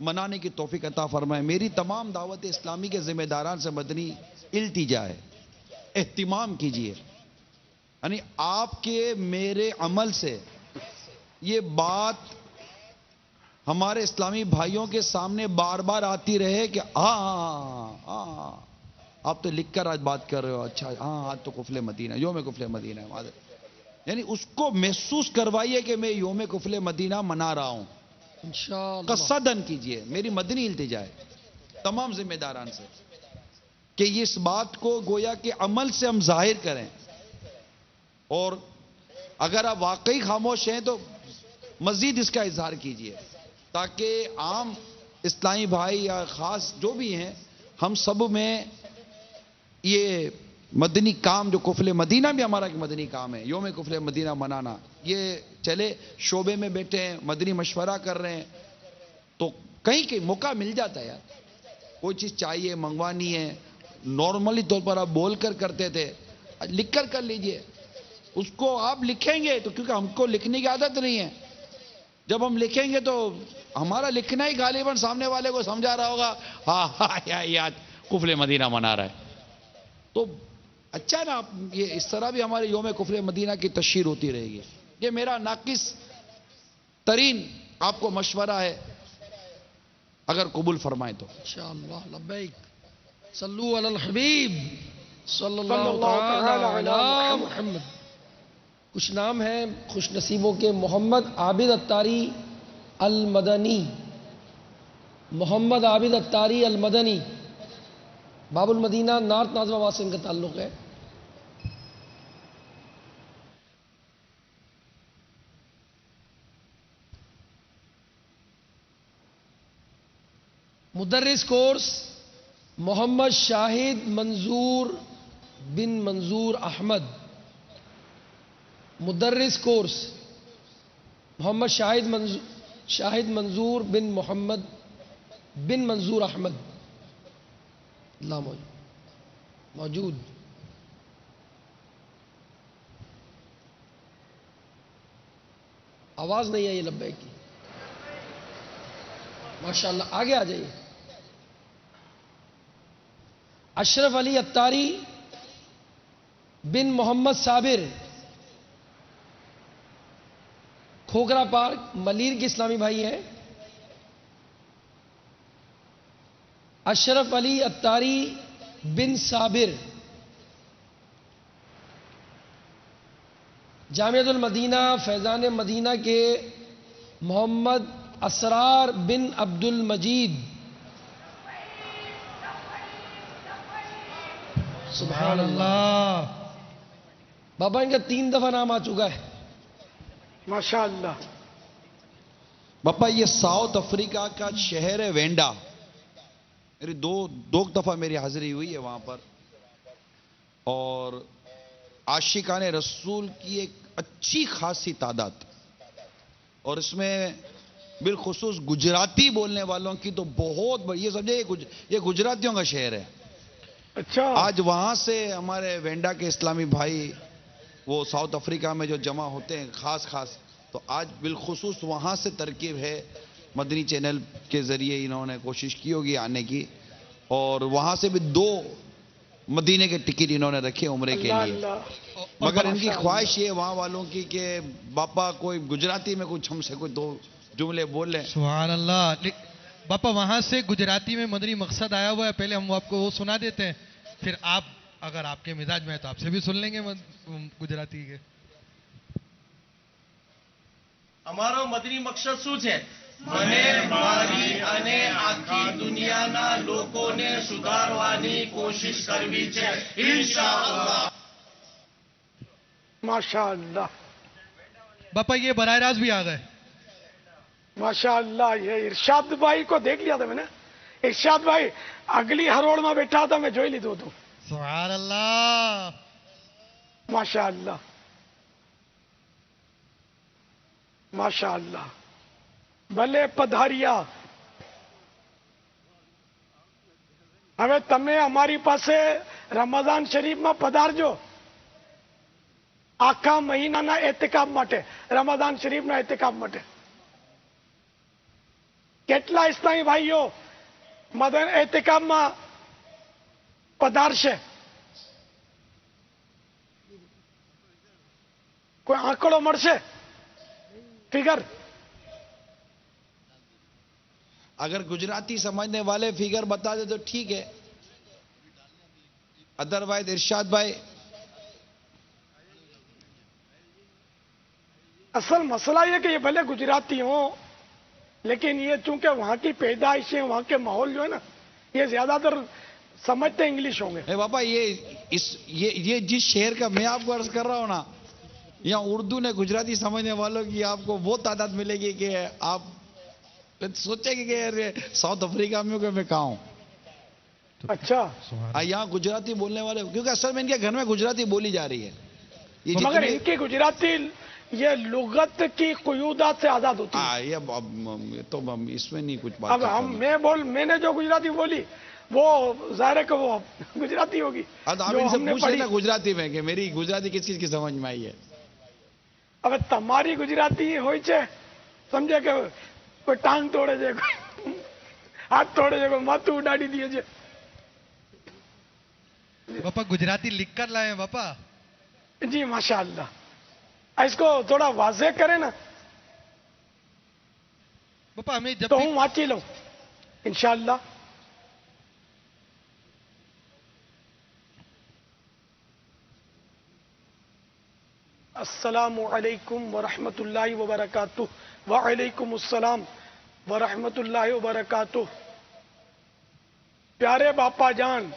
منانے کی توفیق عطا فرمائے. میری تمام دعوت اسلامی کے ذمہ داران سے مدنی التجا ہے, اہتمام کیجئے. یعنی آپ کے میرے عمل سے یہ بات ہمارے اسلامی بھائیوں کے سامنے بار بار آتی رہے کہ ہاں آپ تو لکھ کر آج بات کر رہے ہو, اچھا ہاں آج تو کفل مدینہ, یوم کفل مدینہ ہے. یعنی اس کو محسوس کروائیے کہ میں یوم کفل مدینہ منا رہا ہوں. انشاءاللہ قصدن کیجئے. میری مدنی التجا ہے تمام ذمہ داران سے کہ اس بات کو گویا کہ عمل سے ہم ظاہر کریں, اور اگر آپ واقعی خاموش ہیں تو مزید اس کا اظہار کیجئے تاکہ عام اسلامی بھائی یا خاص جو بھی ہیں ہم سب میں یہ مدنی کام جو کفل مدینہ بھی ہمارا ایک مدنی کام ہے, یوم کفل مدینہ منانا, یہ چلے شعبے میں بیٹھے ہیں مدنی مشورہ کر رہے ہیں تو کہیں موقع مل جاتا ہے یار, کوئی چیز چاہیے منگوانی ہے, نارملی طور پر آپ بول کر کرتے تھے, لکھ کر لیجئے. اس کو آپ لکھیں گے تو کیونکہ ہم کو لکھنے کی عادت نہیں ہے, جب ہم لکھیں گے تو ہمارا لکھنا ہی غالباً سامنے والے کو سمجھا رہا ہوگا ہاں یاد کفل مدینہ منا رہا ہے. تو اچھا نا, یہ اس طرح بھی ہمارے یوم کفل مدینہ کی تشہیر ہوتی رہے گی. یہ میرا ناقص ترین آپ کو مشورہ ہے, اگر قبول فرمائیں تو. انشاءاللہ. لبیک. صلو علی الحبیب صلی اللہ صلی اللہ تعالی تعالی علی علی محمد. کچھ نام ہیں خوش نصیبوں کے. محمد عابد اتاری المدنی. محمد عابد اتاری المدنی، باب المدینہ، نارتھ نازم آباد سے ان کا تعلق ہے. مدرس کورس محمد شاہد منظور بن منظور احمد. مدرس کورس محمد شاہد منظور بن محمد بن منظور احمد. اللہ موجود. آواز نہیں آئی لبیک کی. ماشاءاللہ آگے آ جائیے. اشرف علی اتاری بن محمد صابر، کھوکھرا پارک ملیر کے اسلامی بھائی ہیں. اشرف علی اتاری بن صابر، جامعۃ المدینہ فیضان مدینہ کے محمد اسرار بن عبد المجید. سبحان اللہ. بابا ان کا 3 دفعہ نام آ چکا ہے. ماشاءاللہ. باپا یہ ساؤتھ افریقہ کا شہر ہے وینڈا. میری دو دفعہ میری حاضری ہوئی ہے وہاں پر، اور عاشقان رسول کی ایک اچھی خاصی تعداد، اور اس میں بالخصوص گجراتی بولنے والوں کی تو بہت بڑی. یہ سمجھے یہ گجراتیوں کا شہر ہے. اچھا. آج وہاں سے ہمارے وینڈا کے اسلامی بھائی وہ ساؤتھ افریقہ میں جو جمع ہوتے ہیں خاص، تو آج بالخصوص وہاں سے ترکیب ہے. مدنی چینل کے ذریعے انہوں نے کوشش کی ہوگی آنے کی، اور وہاں سے بھی 2 مدینے کے ٹکٹ انہوں نے رکھے عمرے کے اللہ لیے. اللہ. مگر ان کی ماشاء خواہش یہ وہاں والوں کی کہ باپا کوئی گجراتی میں کچھ ہم سے کوئی 2 جملے بول لیں. سبحان اللہ. باپا وہاں سے گجراتی میں مدنی مقصد آیا ہوا ہے، پہلے ہم آپ کو وہ سنا دیتے ہیں، پھر آپ اگر آپ کے مزاج میں ہے تو آپ سے بھی سن لیں گے گجراتی کے. અમારો મદની મકસદ શું છે? મને મારી અને આખી દુનિયાના લોકોને સુધારવાની કોશિશ કરવી છે, ઇન્શાઅલ્લાહ. ماشاءاللہ. باپا یہ براہ راست بھی آ گئے. ماشاءاللہ. یہ ارشاد بھائی کو دیکھ لیا تھا میں نے. ارشاد بھائی اگلی ہروڑ میں بیٹھا تھا، میں જોઈ લીધું હતું. سبحان اللہ. ماشاءاللہ. ماشاءاللہ. ભલે પધાર્યા. હવે તમે અમારી પાસે રમઝાન શરીફમાં પધારજો આખા મહિનાના એતિકાફ માટે, રમઝાન શરીફના એતિકાફ માટે. કેટલા ઇસ્લામી ભાઈઓ મદન એતિકાફમાં પધારશે? કોઈ આંકડો મળશે? ફિગર? اگر گجراتی سمجھنے والے فگر بتا دے تو ٹھیک ہے، ادروائز ارشاد بھائی. اصل مسئلہ یہ کہ یہ بھلے گجراتی ہوں، لیکن یہ چونکہ وہاں کی پیدائش ہے، وہاں کے ماحول جو ہے نا، یہ زیادہ تر سمجھتے انگلش ہوں گے. اے بابا یہ جس شہر کا میں آپ کو عرض کر رہا ہوں نا، یہاں اردو نے گجراتی سمجھنے والوں کی آپ کو وہ تعداد ملے گی کہ آپ سوچیں گے کہ ساؤتھ افریقہ میں کہاں ہوں. اچھا. یہاں گجراتی بولنے والے، کیونکہ اصل میں ان کے گھر میں گجراتی بولی جا رہی ہے. یہ مگر ان کی گجراتی یہ لغت کی قیودات سے آزاد ہوتی ہے. یہ تو اس میں نہیں کچھ بات. اب میں نے جو گجراتی بولی وہ ظاہر ہے کہ وہ گجراتی ہوگی. اب آپ ان سے پوچھ لینا گجراتی میں کہ میری گجراتی کس چیز کی سمجھ میں آئی ہے. اب تمہاری گجراتی ہوئی છે સમજે કે કોઈ ટાંગ તોડે છે, કોઈ હાથ તોડે છે, કોઈ માથું ઉડાડી દે છે. باپا گجراتی لکھ کر لائے ہیں باپا. جی ماشاءاللہ. اس کو تھوڑا واضح کریں نا باپا ہمیں جب تو بھی ہوں واંચી لઉં انشاءاللہ. السلام علیکم ورحمۃ اللہ وبرکاتہ. وعلیکم السلام ورحمۃ اللہ وبرکاتہ. پیارے باپا جان،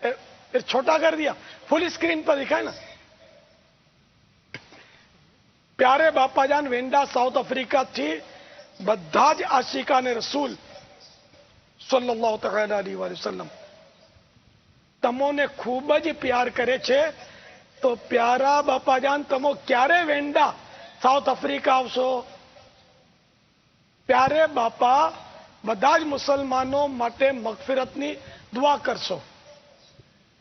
پھر چھوٹا کر دیا، فل اسکرین پر دکھائے نا. پیارے باپا جان، وینڈا ساؤتھ افریقہ تھی. બધા જ આશિકાને રસૂલ સલ્લલ્લાહુ તઆલા અલૈહિ વસલ્લમ તમોને ખૂબ જ પ્યાર કરે છે. તો પ્યારા બાપાજાન, તમો ક્યારે વેંડા સાઉથ આફ્રિકા આવશો? પ્યારે બાપા બધા જ મુસલમાનો માટે મગફિરતની દુઆ કરશો.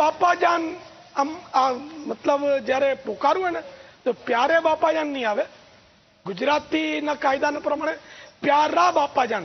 બાપાજાન મતલબ જ્યારે પોકારવું હોય ને તો પ્યારે બાપાજાન નહીં આવે. ગુજરાતીના કાયદાના પ્રમાણે પ્યારા બાપાજાન,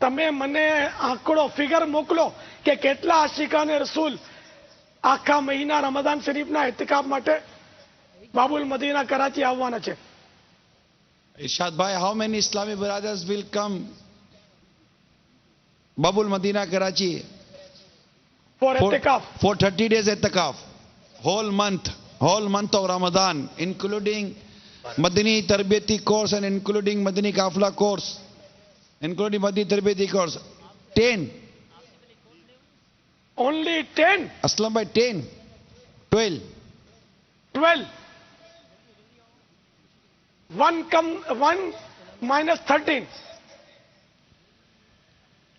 તમે મને આંકડો ફિગર મોકલો કે કેટલા આશિકાને રસૂલ આખા મહિના રમઝાન શરીફના ઇતિકાફ માટે બાબુલ મદીના કરાચી આવવાના છે. Irshad bhai, how many Islamic brothers will come Babul Madina Karachi for ઇતિકાફ. for 30 days etikaf, whole month of Ramadan, including Madini Tarbiyati course and including Madini Kafla course, including Madini Tarbiyati course. 10. Only 10. Aslam bhai, 10, 12. 12. 1 minus 13.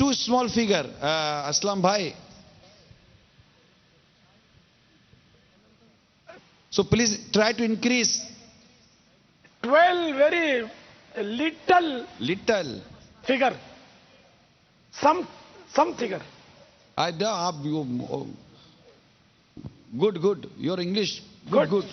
too small figure, Aslam bhai. So please try to increase 12 very little figure. Some figure. I know you. Good. Your English good.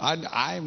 I'm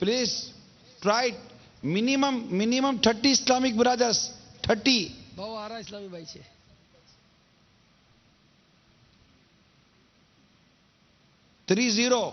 please try minimum 30 Islamic brothers. 30. ભાવ આરા ઇસ્લામી ભાઈ છે. 30.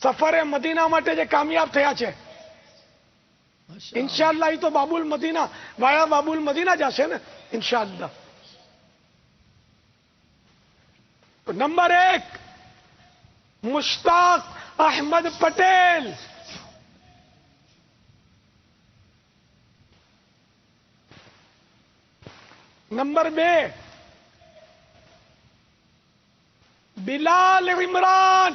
સફરે Medina માટે જે કામયાબ થયા છે, ઇન્શાઅલ્લાહ એ તો Babul Medina વાયા Babul Medina જશે ને ઇન્શાઅલ્લાહ. તો નંબર 1 મુશ્તાક અહેમદ પટેલ. નંબર 2 બિલાલ ઇમરાન.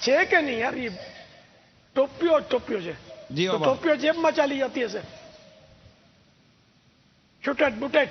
છે કે નહીં યાર? એ ટોપીઓ છે. જી તો બાબા. ટોપીઓ જેબમાં ચાલી જતી હશે. છૂટેટ બુટેટ.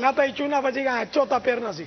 ના તો એ ચૂના પછી કાંઈ ચોથા પહેર નથી.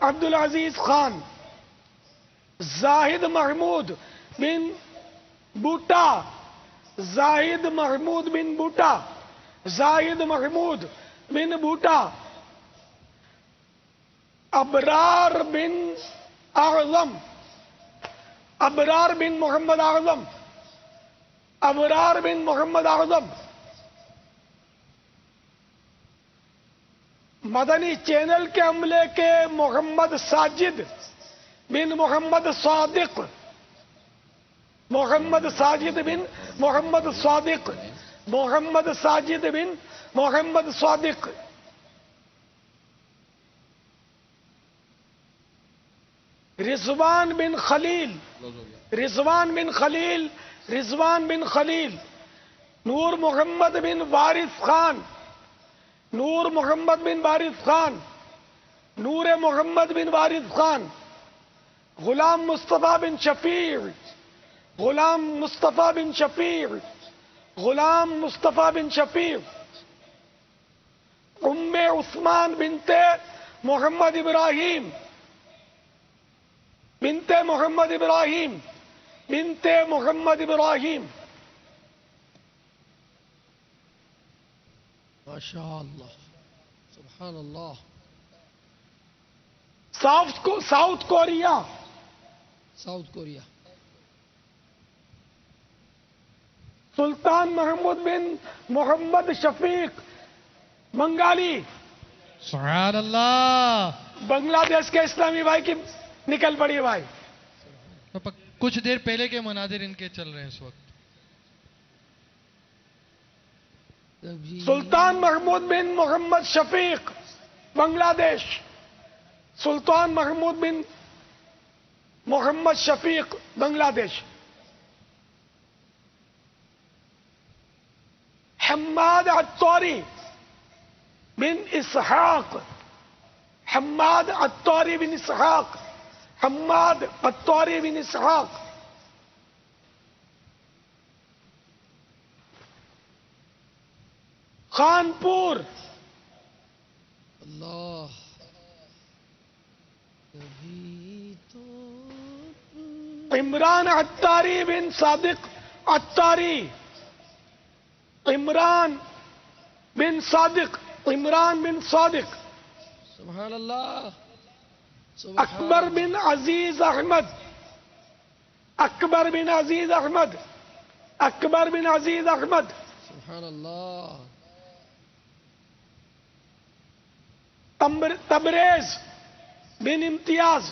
عبد العزیز خان، زاہد محمود بن بوٹا، زاہد محمود بن بوٹا، زاہد محمود بن بوٹا، ابرار بن اعظم، ابرار بن محمد اعظم، ابرار بن محمد اعظم، مدنی چینل کے عملے کے محمد ساجد بن محمد صادق، محمد ساجد بن محمد صادق، محمد ساجد بن محمد صادق، رضوان بن خلیل، رضوان بن خلیل، رضوان بن خلیل، نور محمد بن وارث خان، نور محمد بن وارث خان، نور محمد بن وارث خان، غلام مصطفیٰ بن شفیع، غلام مصطفیٰ بن شفیع، غلام مصطفیٰ بن شفیع، ام عثمان بنت محمد ابراہیم، بنت محمد ابراہیم، بنت محمد ابراہیم، ماشاء اللہ، سبحان اللہ، ساؤتھ کوریا، ساؤتھ کوریا، سلطان محمود بن محمد شفیق، بنگالی، سبحان اللہ. بنگلہ دیش کے اسلامی بھائی کی نکل پڑی بھائی. باپا کچھ دیر پہلے کے مناظر ان کے چل رہے ہیں اس وقت. سلطان محمود بن محمد شفیق، بنگلہ دیش، سلطان محمود بن محمد شفیق، بنگلہ دیش. حماد عطاری بن اسحاق، حماد عطاری بن اسحاق، حماد عطاری بن اسحاق، خانپور، اللہ، کبھی تو عمران عطاری بن صادق عطاری، عمران بن صادق، عمران بن صادق، سبحان اللہ، اکبر بن عزیز احمد، اکبر بن عزیز احمد، اکبر بن عزیز احمد، سبحان اللہ، تبریز بن امتیاز،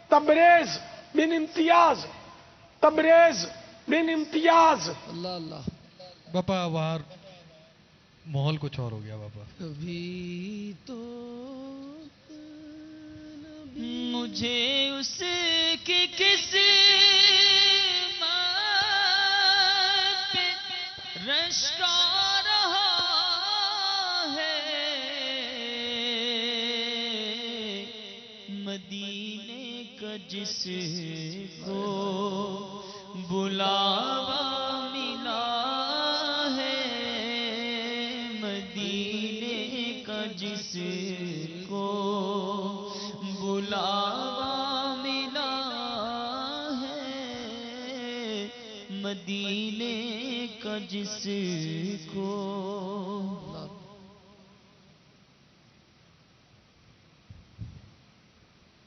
تبریز بن امتیاز، تبریز بن امتیاز، اللہ اللہ، باپا وہاں ماحول کچھ اور ہو گیا باپا. کبھی تو مجھے اس کی قسمت پہ رشکا رہا ہے، مدینے کا جس کو بلاوا ملا ہے، مدینے کا جس کو بلاوا ملا ہے، مدینے کا جس کو.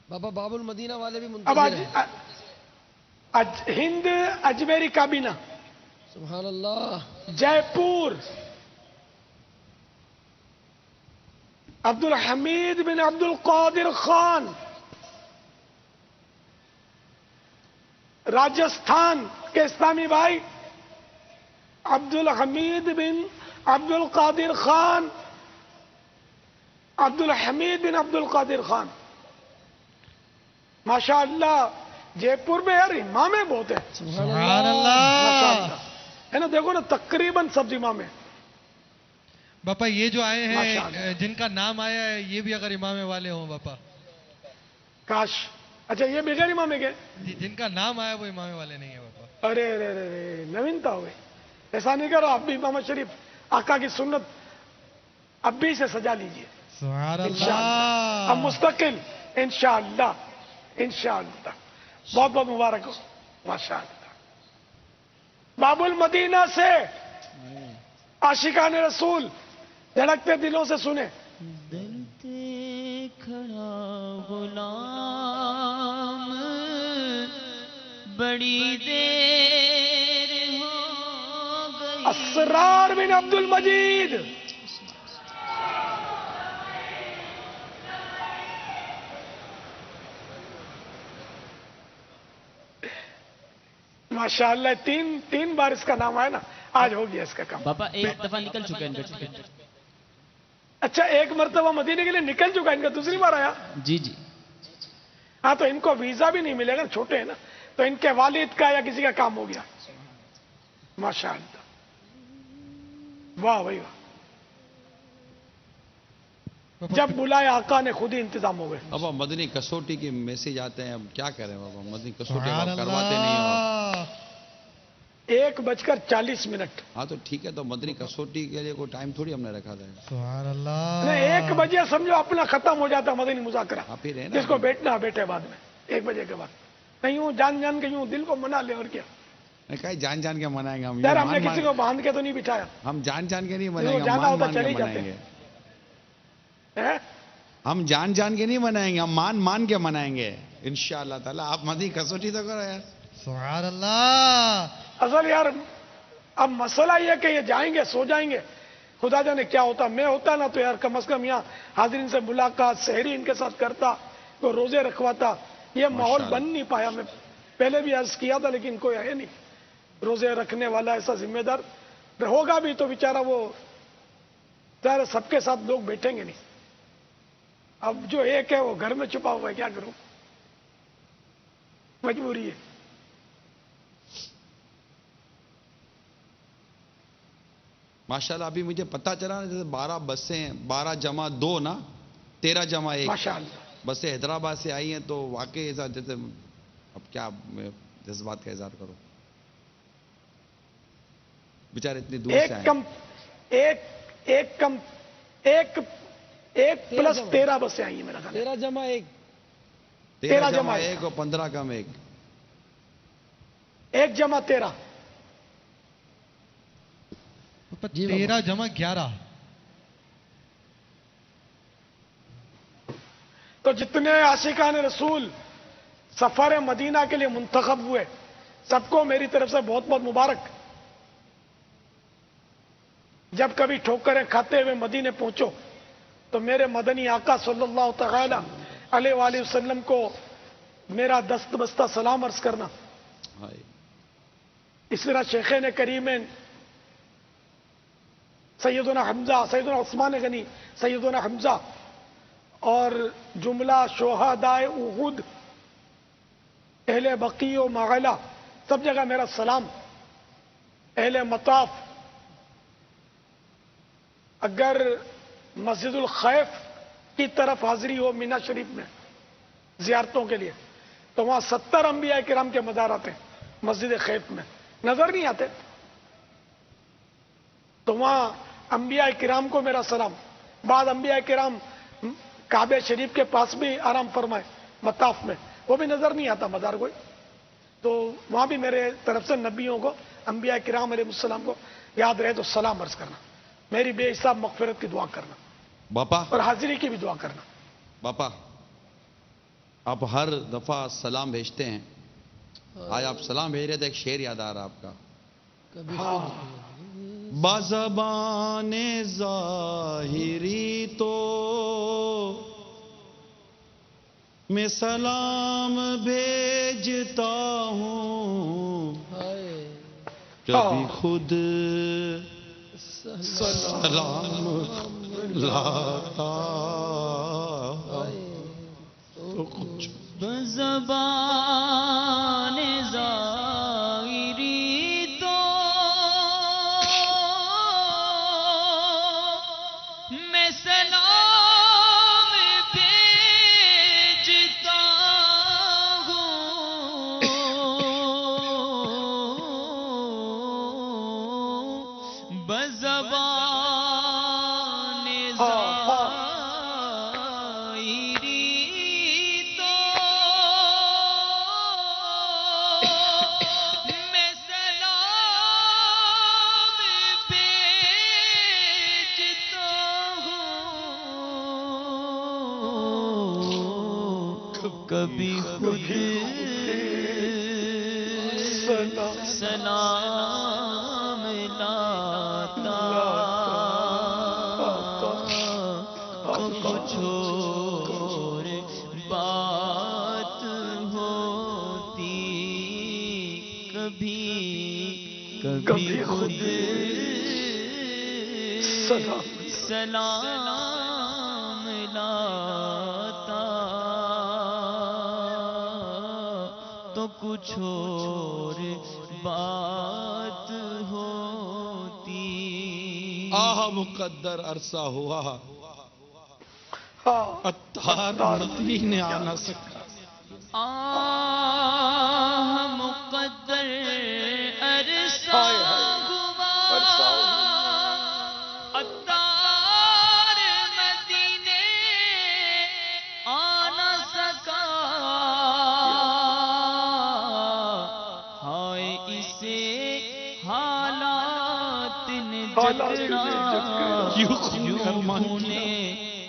بابا باب المدینہ والے بھی اب منتظر ہیں. ہند اجمیری کابینہ، سبحان اللہ، جے پور، عبد الحمید بن عبد القادر خان، راجستھان کے اسلامی بھائی، عبد الحمید بن عبد القادر خان، عبد الحمید بن عبد القادر خان، ماشاء اللہ. جے پور میں یار امامیں بہت ہیں، سبحان ماشاء اللہ. اللہ ہے نا. دیکھو نا تقریباً سب امام ہیں. باپا یہ جو آئے ماشاء اللہ. ہیں جن کا نام آیا ہے یہ بھی اگر امام والے ہوں باپا. کاش. اچھا یہ بغیر امام کے، جن کا نام آیا وہ امام والے نہیں ہیں باپا. ارے ارے ارے نوینتا ہوئے. ایسا نہیں کرو، آپ بھی امام شریف آقا کی سنت اب بھی سے سجا لیجئے سبحان انشاءاللہ. اب اللہ. مستقل انشاءاللہ انشاءاللہ بہت بہت مبارک ہو ماشاءاللہ. باب المدینہ سے عاشقان رسول دھڑکتے دلوں سے سنیں. دلتے کھڑا غلام بڑی دیر ہو گئی. اسرار بن عبد المجید. ماشاءاللہ تین بار اس کا نام آیا نا, آج ہو گیا اس کا کام. پاپا ایک دفعہ نکل چکا ہے ان کا ٹکٹ. اچھا ایک مرتبہ مدینے کے لیے نکل چکا, ان کا دوسری بار آیا. جی جی. ہاں تو ان کو ویزا بھی نہیں ملے گا, چھوٹے ہیں نا, تو ان کے والد کا یا کسی کا کام ہو گیا. ماشاءاللہ واہ بھائی واہ. جب بلائے آقا نے خود ہی انتظام ہو گئے. اب مدنی کسوٹی کے میسج آتے ہیں, اب کیا کریں بابا, مدنی کسوٹی سبحان آپ کرواتے نہیں ہو. اللہ. 1:40. ہاں تو ٹھیک ہے, تو مدنی کسوٹی کے لیے کوئی ٹائم تھوڑی ہم نے رکھا تھا. سبحان اللہ. نہیں 1 بجے سمجھو اپنا ختم ہو جاتا مدنی مذاکرہ. آپ ہی رہے نا. جس کو بیٹھنا بیٹھے بعد میں 1 بجے کے بعد. نہیں ہوں جان کے یوں دل کو منا لے, اور کیا میں کہا جان جان کے منائیں گے ہم. یار, ہم نے کسی کو باندھ کے تو نہیں بٹھایا. ہم جان جان کے نہیں منائیں گے, جانا ہم ہوتا مان مان چلے کے جاتے منائیں گے. ہیں؟ ہم جان جان کے نہیں منائیں گے, ہم مان مان کے منائیں گے انشاءاللہ تعالی. آپ مدنی کسوٹی تو کرو یار. سبحان اللہ. اصل یار اب مسئلہ یہ کہ یہ جائیں گے سو جائیں گے, خدا جانے کیا ہوتا. میں ہوتا نا تو یار کم از کم یہاں حاضرین سے ملاقات, سحری ان کے ساتھ کرتا, تو روزے رکھواتا. یہ ماحول ماشاءاللہ. بن نہیں پایا. میں پہلے بھی عرض کیا تھا لیکن کوئی ہے نہیں روزے رکھنے والا ایسا ذمہ دار. ہوگا بھی تو بیچارہ وہ ظاہر سب کے ساتھ لوگ بیٹھیں گے نہیں. اب جو ایک ہے وہ گھر میں چھپا ہوا ہے, کیا کروں, مجبوری ہے. ماشاءاللہ ابھی مجھے پتا چلا نا, جیسے 12 بسیں 12 جمع 2 نا 13 جمع 1 ماشاءاللہ بسیں حیدرآباد سے آئی ہیں. تو واقعی ایسا جیسے اب کیا میں جذبات کا اظہار کروں, بیچارے اتنی دور سے آئے. ایک پلس 13 بسیں آئی ہیں میرا خیال ہے. 13 جمع 1. 13 جمع 1 اور 15 کم 1. 1 جمع 13. 13 جمع 11. تو جتنے عاشقان رسول سفر مدینہ کے لیے منتخب ہوئے, سب کو میری طرف سے بہت بہت مبارک. جب کبھی ٹھوکریں کھاتے ہوئے مدینے پہنچو تو میرے مدنی آقا صلی اللہ تعالی علیہ وآلہ وسلم کو میرا دست بستہ سلام عرض کرنا. ہائے. اس طرح شیخین کریمین سیدنا حمزہ, سیدنا عثمان غنی, سیدنا حمزہ اور جملہ شہدائے احد, اہل بقیع و معلا, سب جگہ میرا سلام. اہل مطاف, اگر مسجد الخیف کی طرف حاضری ہو مینا شریف میں زیارتوں کے لیے, تو وہاں 70 انبیاء کرام کے مزارات ہیں مسجد خیف میں, نظر نہیں آتے. تو وہاں انبیاء کرام کو میرا سلام. بعد انبیاء کرام کعبہ شریف کے پاس بھی آرام فرمائے مطاف میں, وہ بھی نظر نہیں آتا مزار کوئی. تو وہاں بھی میرے طرف سے نبیوں کو, انبیاء کرام علیہ السلام کو یاد رہے تو سلام عرض کرنا, میری بے حساب مغفرت کی دعا کرنا, باپا اور حاضری کی بھی دعا کرنا. باپا آپ ہر دفعہ سلام بھیجتے ہیں, آج آپ سلام بھیج رہے تھے, ایک شعر یاد آ رہا آپ کا. کبھی بزبان ظاہری تو میں سلام بھیجتا ہوں, کبھی خود سلام لاتا تو کچھ زبان ظاہری تو میں سلام بھیجتا ہوں, بزبان ظاہری کبھی خود سلام لاتا تو کچھ اور بات ہوتی، کبھی کبھی خود سلام لاتا تو کچھ اور بات ہوتی۔ آہ مقدر عرصہ ہوا عطار مدینے آنا سکا۔ آہ مقدر عرصہ ہوا عطار مدینے آ نہ سکا، ہائے اسے حالات نے جکڑا، یوں نے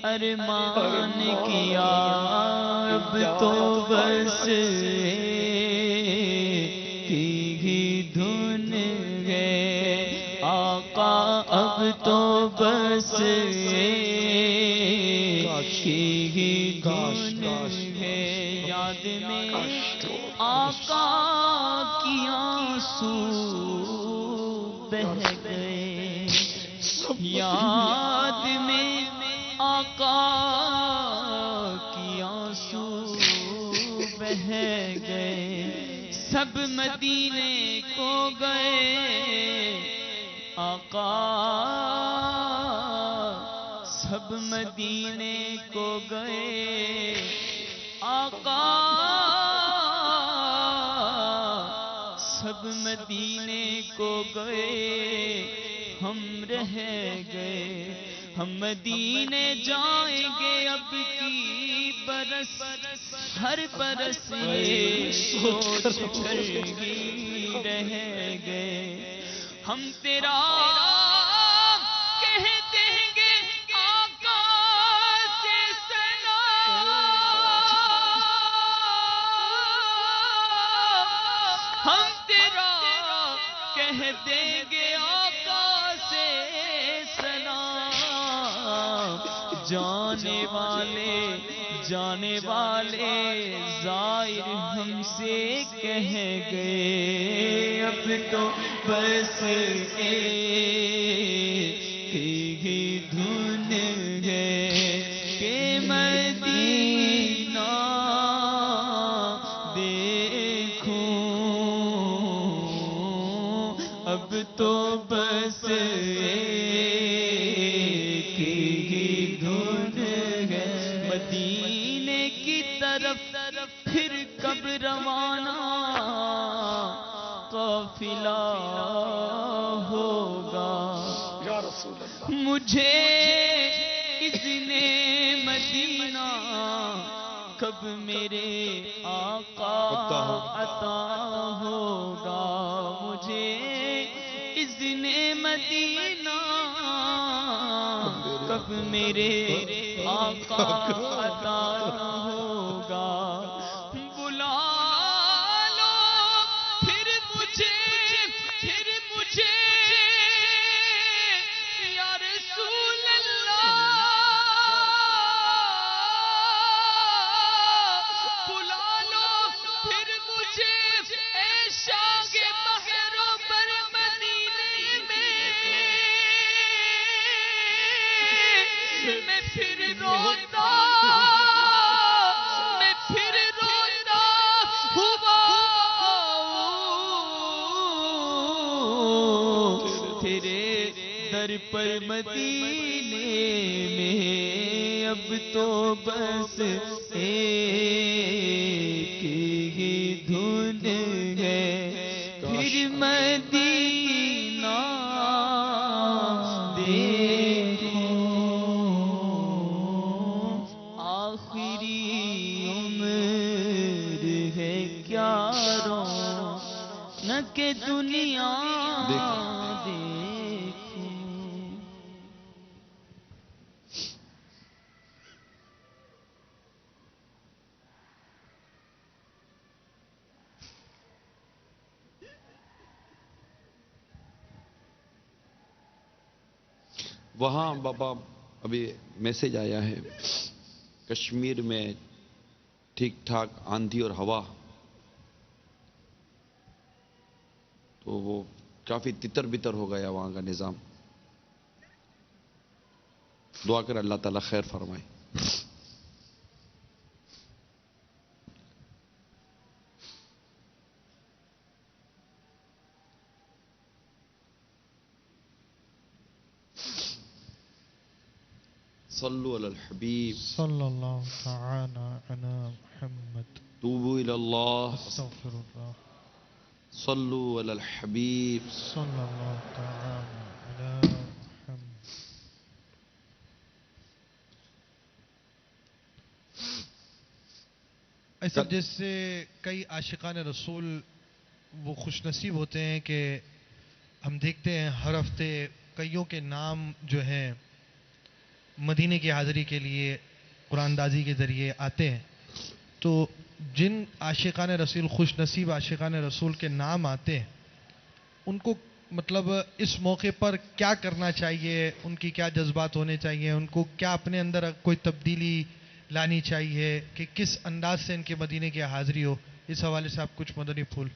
ارمان کیا اب تو بس کی ہی دھن ہے آقا، اب تو بس کی ہی دھن ہے، یاد میں آقا کی آنسو بہہ گئے، یاد میں آقا کی آنسو بہہ گئے، سب مدینے کو گئے آقا، سب مدینے کو گئے آقا، سب مدینے کو گئے ہم رہ گئے، ہم مدینے جائیں گے اب کی برس، ہر برس یہ سوچ کر ہی رہ گئے، ہم تیرا کہہ دیں گے آقا سے سلام، ہم تیرا کہہ دیں گے آقا سے سلام، جانے والے زائر ہم سے کہہ گئے اب تو بس ایک ہی دھن ہے کہ مدینہ دیکھوں، اب تو بس ایک ہی دھن ہے، مدینے کی طرف پھر کب روانہ قافلہ ہوگا، مجھے اذن مدینہ کب میرے آقا عطا ہوگا، مجھے اذن مدینہ کب میرے آقا عطا ہوگا، بلا لو پھر مجھے یا رسول اللہ، بلا لو پھر مجھے اے شاہ بحر و بر مدینے میں، میں پھر روتا ہوا تیرے در پر مدینے میں، اب تو بس ایک ہی دھن ہے پھر مدینہ دیکھوں، آخری عمر ہے کیا رونق دنیا دیکھوں، وہاں بابا ابھی میسج آیا ہے کشمیر میں ٹھیک ٹھاک آندھی اور ہوا، تو وہ کافی تتر بتر ہو گیا وہاں کا نظام. دعا کر اللہ تعالیٰ خیر فرمائے. صلو علی الحبیب صلی اللہ تعالی علی محمد. توبوا الی اللہ استغفر اللہ. صلو علی الحبیب. صلی اللہ تعالی علی محمد. ایسا جیسے کئی عاشقان رسول وہ خوش نصیب ہوتے ہیں کہ ہم دیکھتے ہیں ہر ہفتے کئیوں کے نام جو ہیں مدینے کی حاضری کے لیے قرآن اندازی کے ذریعے آتے ہیں، تو جن عاشقان رسول خوش نصیب عاشقان رسول کے نام آتے ہیں ان کو مطلب اس موقع پر کیا کرنا چاہیے، ان کی کیا جذبات ہونے چاہیے، ان کو کیا اپنے اندر کوئی تبدیلی لانی چاہیے کہ کس انداز سے ان کے مدینے کی حاضری ہو؟ اس حوالے سے آپ کچھ مدنی پھول.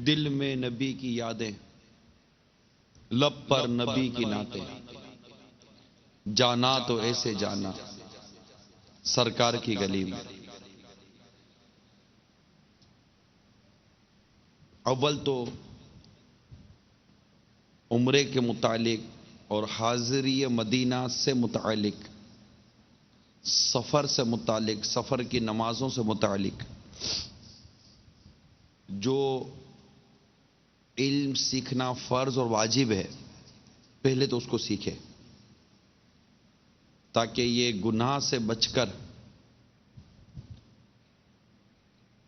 دل میں نبی کی یادیں، لب پر نبی کی نعتیں، جانا تو ایسے جانا سرکار کی گلی میں. اول تو عمرے کے متعلق اور حاضری مدینہ سے متعلق، سفر سے متعلق، سفر کی نمازوں سے متعلق جو علم سیکھنا فرض اور واجب ہے، پہلے تو اس کو سیکھے تاکہ یہ گناہ سے بچ کر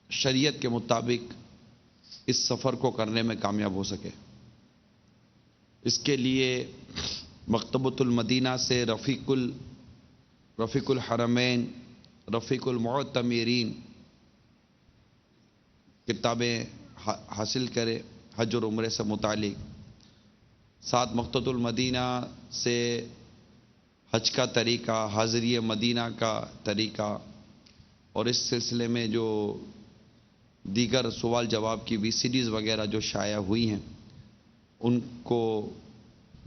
شریعت کے مطابق اس سفر کو کرنے میں کامیاب ہو سکے. اس کے لیے مکتبۃ المدینہ سے رفیق الحرمین، رفیق المعتمرین کتابیں حاصل کرے حج اور عمرے سے متعلق. ساتھ مکتبۃ المدینہ سے حج کا طریقہ، حاضری مدینہ کا طریقہ، اور اس سلسلے میں جو دیگر سوال جواب کی VCDs وغیرہ جو شائع ہوئی ہیں ان کو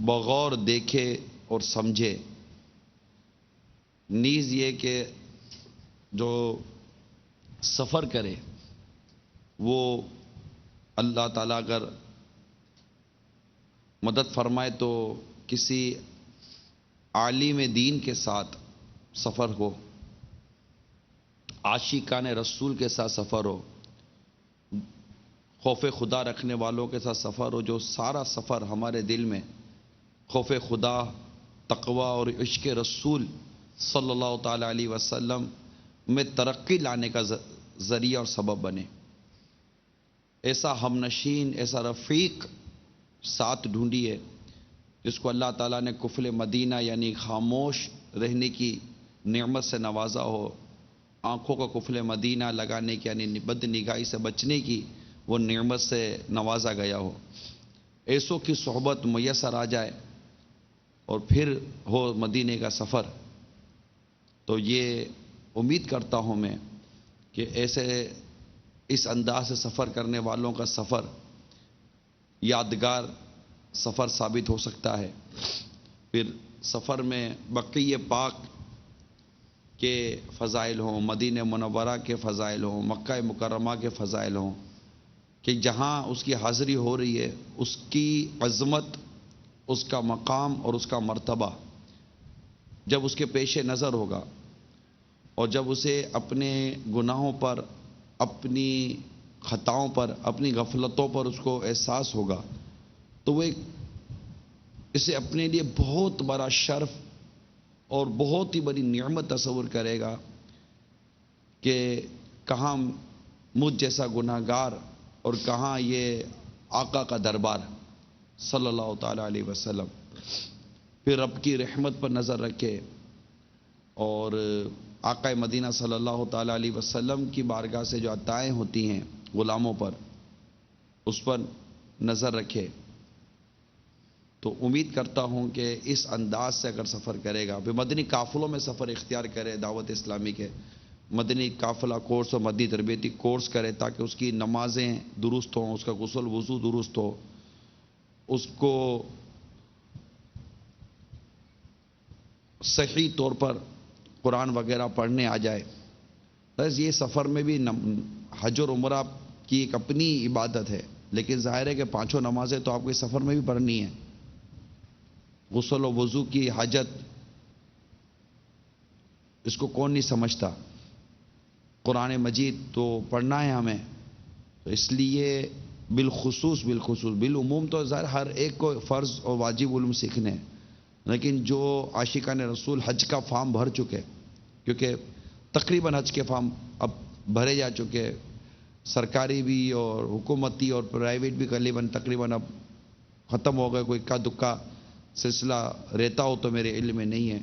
بغور دیکھے اور سمجھے. نیز یہ کہ جو سفر کرے وہ اللہ تعالیٰ اگر مدد فرمائے تو کسی عالم دین کے ساتھ سفر ہو، عاشقان رسول کے ساتھ سفر ہو، خوف خدا رکھنے والوں کے ساتھ سفر ہو. جو سارا سفر ہمارے دل میں خوف خدا، تقوی اور عشق رسول صلی اللہ تعالی علیہ وسلم میں ترقی لانے کا ذریعہ اور سبب بنے. ایسا ہم نشین، ایسا رفیق ساتھ ڈھونڈیے جس کو اللہ تعالیٰ نے کفل مدینہ یعنی خاموش رہنے کی نعمت سے نوازا ہو، آنکھوں کا کفل مدینہ لگانے کی یعنی بد نگاہی سے بچنے کی وہ نعمت سے نوازا گیا ہو. ایسوں کی صحبت میسر آ جائے اور پھر ہو مدینے کا سفر، تو یہ امید کرتا ہوں میں کہ ایسے اس انداز سے سفر کرنے والوں کا سفر یادگار سفر ثابت ہو سکتا ہے. پھر سفر میں بقیہ پاک کے فضائل ہوں، مدینہ منورہ کے فضائل ہوں، مکہ مکرمہ کے فضائل ہوں، کہ جہاں اس کی حاضری ہو رہی ہے اس کی عظمت، اس کا مقام اور اس کا مرتبہ جب اس کے پیش نظر ہوگا، اور جب اسے اپنے گناہوں پر، اپنی خطاؤں پر، اپنی غفلتوں پر اس کو احساس ہوگا، تو وہ اسے اپنے لیے بہت بڑا شرف اور بہت ہی بڑی نعمت تصور کرے گا کہ کہاں مجھ جیسا گناہ گار اور کہاں یہ آقا کا دربار صلی اللہ تعالی علیہ وسلم. پھر رب کی رحمت پر نظر رکھے اور آقا مدینہ صلی اللہ تعالی علیہ وسلم کی بارگاہ سے جو عطائیں ہوتی ہیں غلاموں پر، اس پر نظر رکھے تو امید کرتا ہوں کہ اس انداز سے اگر سفر کرے گا، پھر مدنی قافلوں میں سفر اختیار کرے، دعوت اسلامی کے مدنی قافلہ کورس اور مدنی تربیتی کورس کرے تاکہ اس کی نمازیں درست ہوں، اس کا غسل وضو درست ہو، اس کو صحیح طور پر قرآن وغیرہ پڑھنے آ جائے۔ بس یہ سفر میں بھی حج اور عمرہ کی ایک اپنی عبادت ہے، لیکن ظاہر ہے کہ پانچوں نمازیں تو آپ کو اس سفر میں بھی پڑھنی ہیں۔ غسل و وضو کی حاجت اس کو کون نہیں سمجھتا، قرآن مجید تو پڑھنا ہے ہمیں، تو اس لیے بالخصوص بالعموم تو ظاہر ہر ایک کو فرض اور واجب علوم سیکھنے ہیں، لیکن جو عاشقان رسول حج کا فارم بھر چکے، کیونکہ تقریباً حج کے فارم اب بھرے جا چکے، سرکاری بھی اور حکومتی اور پرائیویٹ بھی تقریباً اب ختم ہو گئے، کوئی اکا دکا سلسلہ رہتا ہو تو میرے علم میں نہیں ہے۔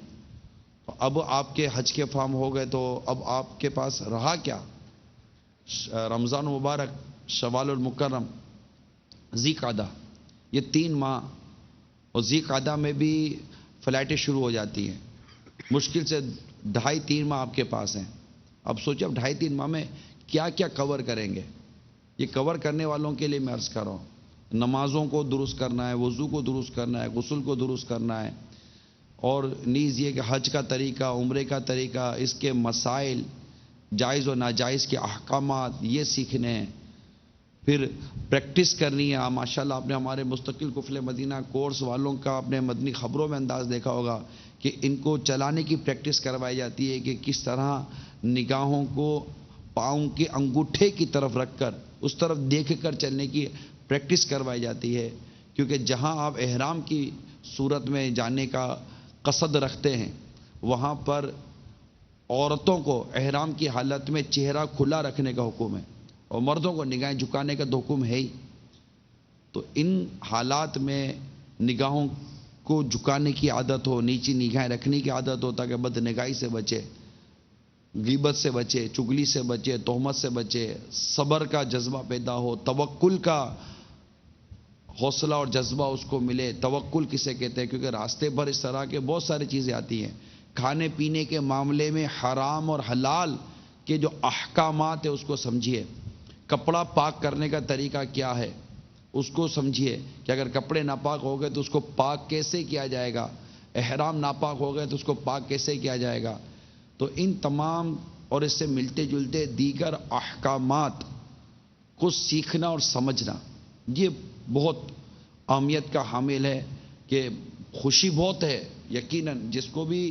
اب آپ کے حج کے فارم ہو گئے تو اب آپ کے پاس رہا کیا؟ رمضان مبارک، شوال المکرم، ذی قعدہ، یہ 3 ماہ، اور ذی قعدہ میں بھی فلائٹیں شروع ہو جاتی ہیں، مشکل سے 2.5-3 ماہ آپ کے پاس ہیں۔ اب سوچیں اب 2.5-3 ماہ میں کیا کیا کور کریں گے؟ یہ کور کرنے والوں کے لیے میں عرض کر رہا ہوں، نمازوں کو درست کرنا ہے، وضو کو درست کرنا ہے، غسل کو درست کرنا ہے، اور نیز یہ کہ حج کا طریقہ، عمرے کا طریقہ، اس کے مسائل، جائز و ناجائز کے احکامات یہ سیکھنے ہیں، پھر پریکٹس کرنی ہے۔ ماشاءاللہ آپ نے ہمارے مستقل قفل مدینہ کورس والوں کا اپنے مدنی خبروں میں انداز دیکھا ہوگا کہ ان کو چلانے کی پریکٹس کروائی جاتی ہے کہ کس طرح نگاہوں کو پاؤں کے انگوٹھے کی طرف رکھ کر اس طرف دیکھ کر چلنے کی پریکٹس کروائی جاتی ہے، کیونکہ جہاں آپ احرام کی صورت میں جانے کا قصد رکھتے ہیں وہاں پر عورتوں کو احرام کی حالت میں چہرہ کھلا رکھنے کا حکم ہے، اور مردوں کو نگاہیں جھکانے کا تو حکم ہے ہی۔ تو ان حالات میں نگاہوں کو جھکانے کی عادت ہو، نیچی نگاہیں رکھنے کی عادت ہو تاکہ بد نگاہی سے بچے، غیبت سے بچے، چگلی سے بچے، تہمت سے بچے، صبر کا جذبہ پیدا ہو، توکل کا حوصلہ اور جذبہ اس کو ملے۔ توکل کسے کہتے ہیں؟ کیونکہ راستے پر اس طرح کے بہت ساری چیزیں آتی ہیں، کھانے پینے کے معاملے میں حرام اور حلال کے جو احکامات ہیں اس کو سمجھیے، کپڑا پاک کرنے کا طریقہ کیا ہے اس کو سمجھیے کہ اگر کپڑے ناپاک ہو گئے تو اس کو پاک کیسے کیا جائے گا، احرام ناپاک ہو گئے تو اس کو پاک کیسے کیا جائے گا۔ تو ان تمام اور اس سے ملتے جلتے دیگر احکامات کو سیکھنا اور سمجھنا یہ بہت اہمیت کا حامل ہے، کہ خوشی بہت ہے یقیناً جس کو بھی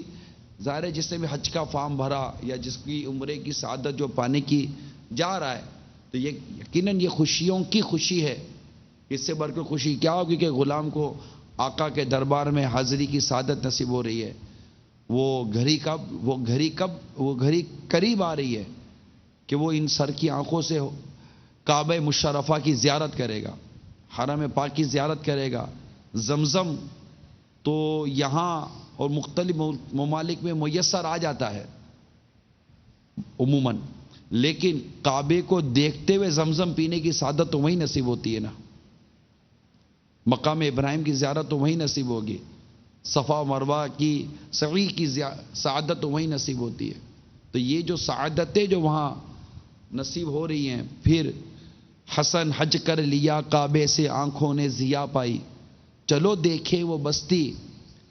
ظاہر ہے، جس نے بھی حج کا فارم بھرا یا جس کی عمرے کی سعادت جو پانے کی جا رہا ہے، تو یہ یقیناً یہ خوشیوں کی خوشی ہے۔ اس سے بڑھ کر خوشی کیا ہوگی کہ غلام کو آقا کے دربار میں حاضری کی سعادت نصیب ہو رہی ہے، وہ گھڑی قریب آ رہی ہے کہ وہ ان سر کی آنکھوں سے کعبہ مشرفہ کی زیارت کرے گا، حرم پاک کی زیارت کرے گا۔ زمزم تو یہاں اور مختلف ممالک میں میسر آ جاتا ہے عموماً، لیکن کعبے کو دیکھتے ہوئے زمزم پینے کی سعادت تو وہیں نصیب ہوتی ہے نا، مقام ابراہیم کی زیارت تو وہیں نصیب ہوگی، صفا و مروہ کی سعی کی سعادت تو وہیں نصیب ہوتی ہے۔ تو یہ جو سعادتیں جو وہاں نصیب ہو رہی ہیں، پھر حسن حج کر لیا کعبے سے آنکھوں نے ضیا پائی، چلو دیکھے وہ بستی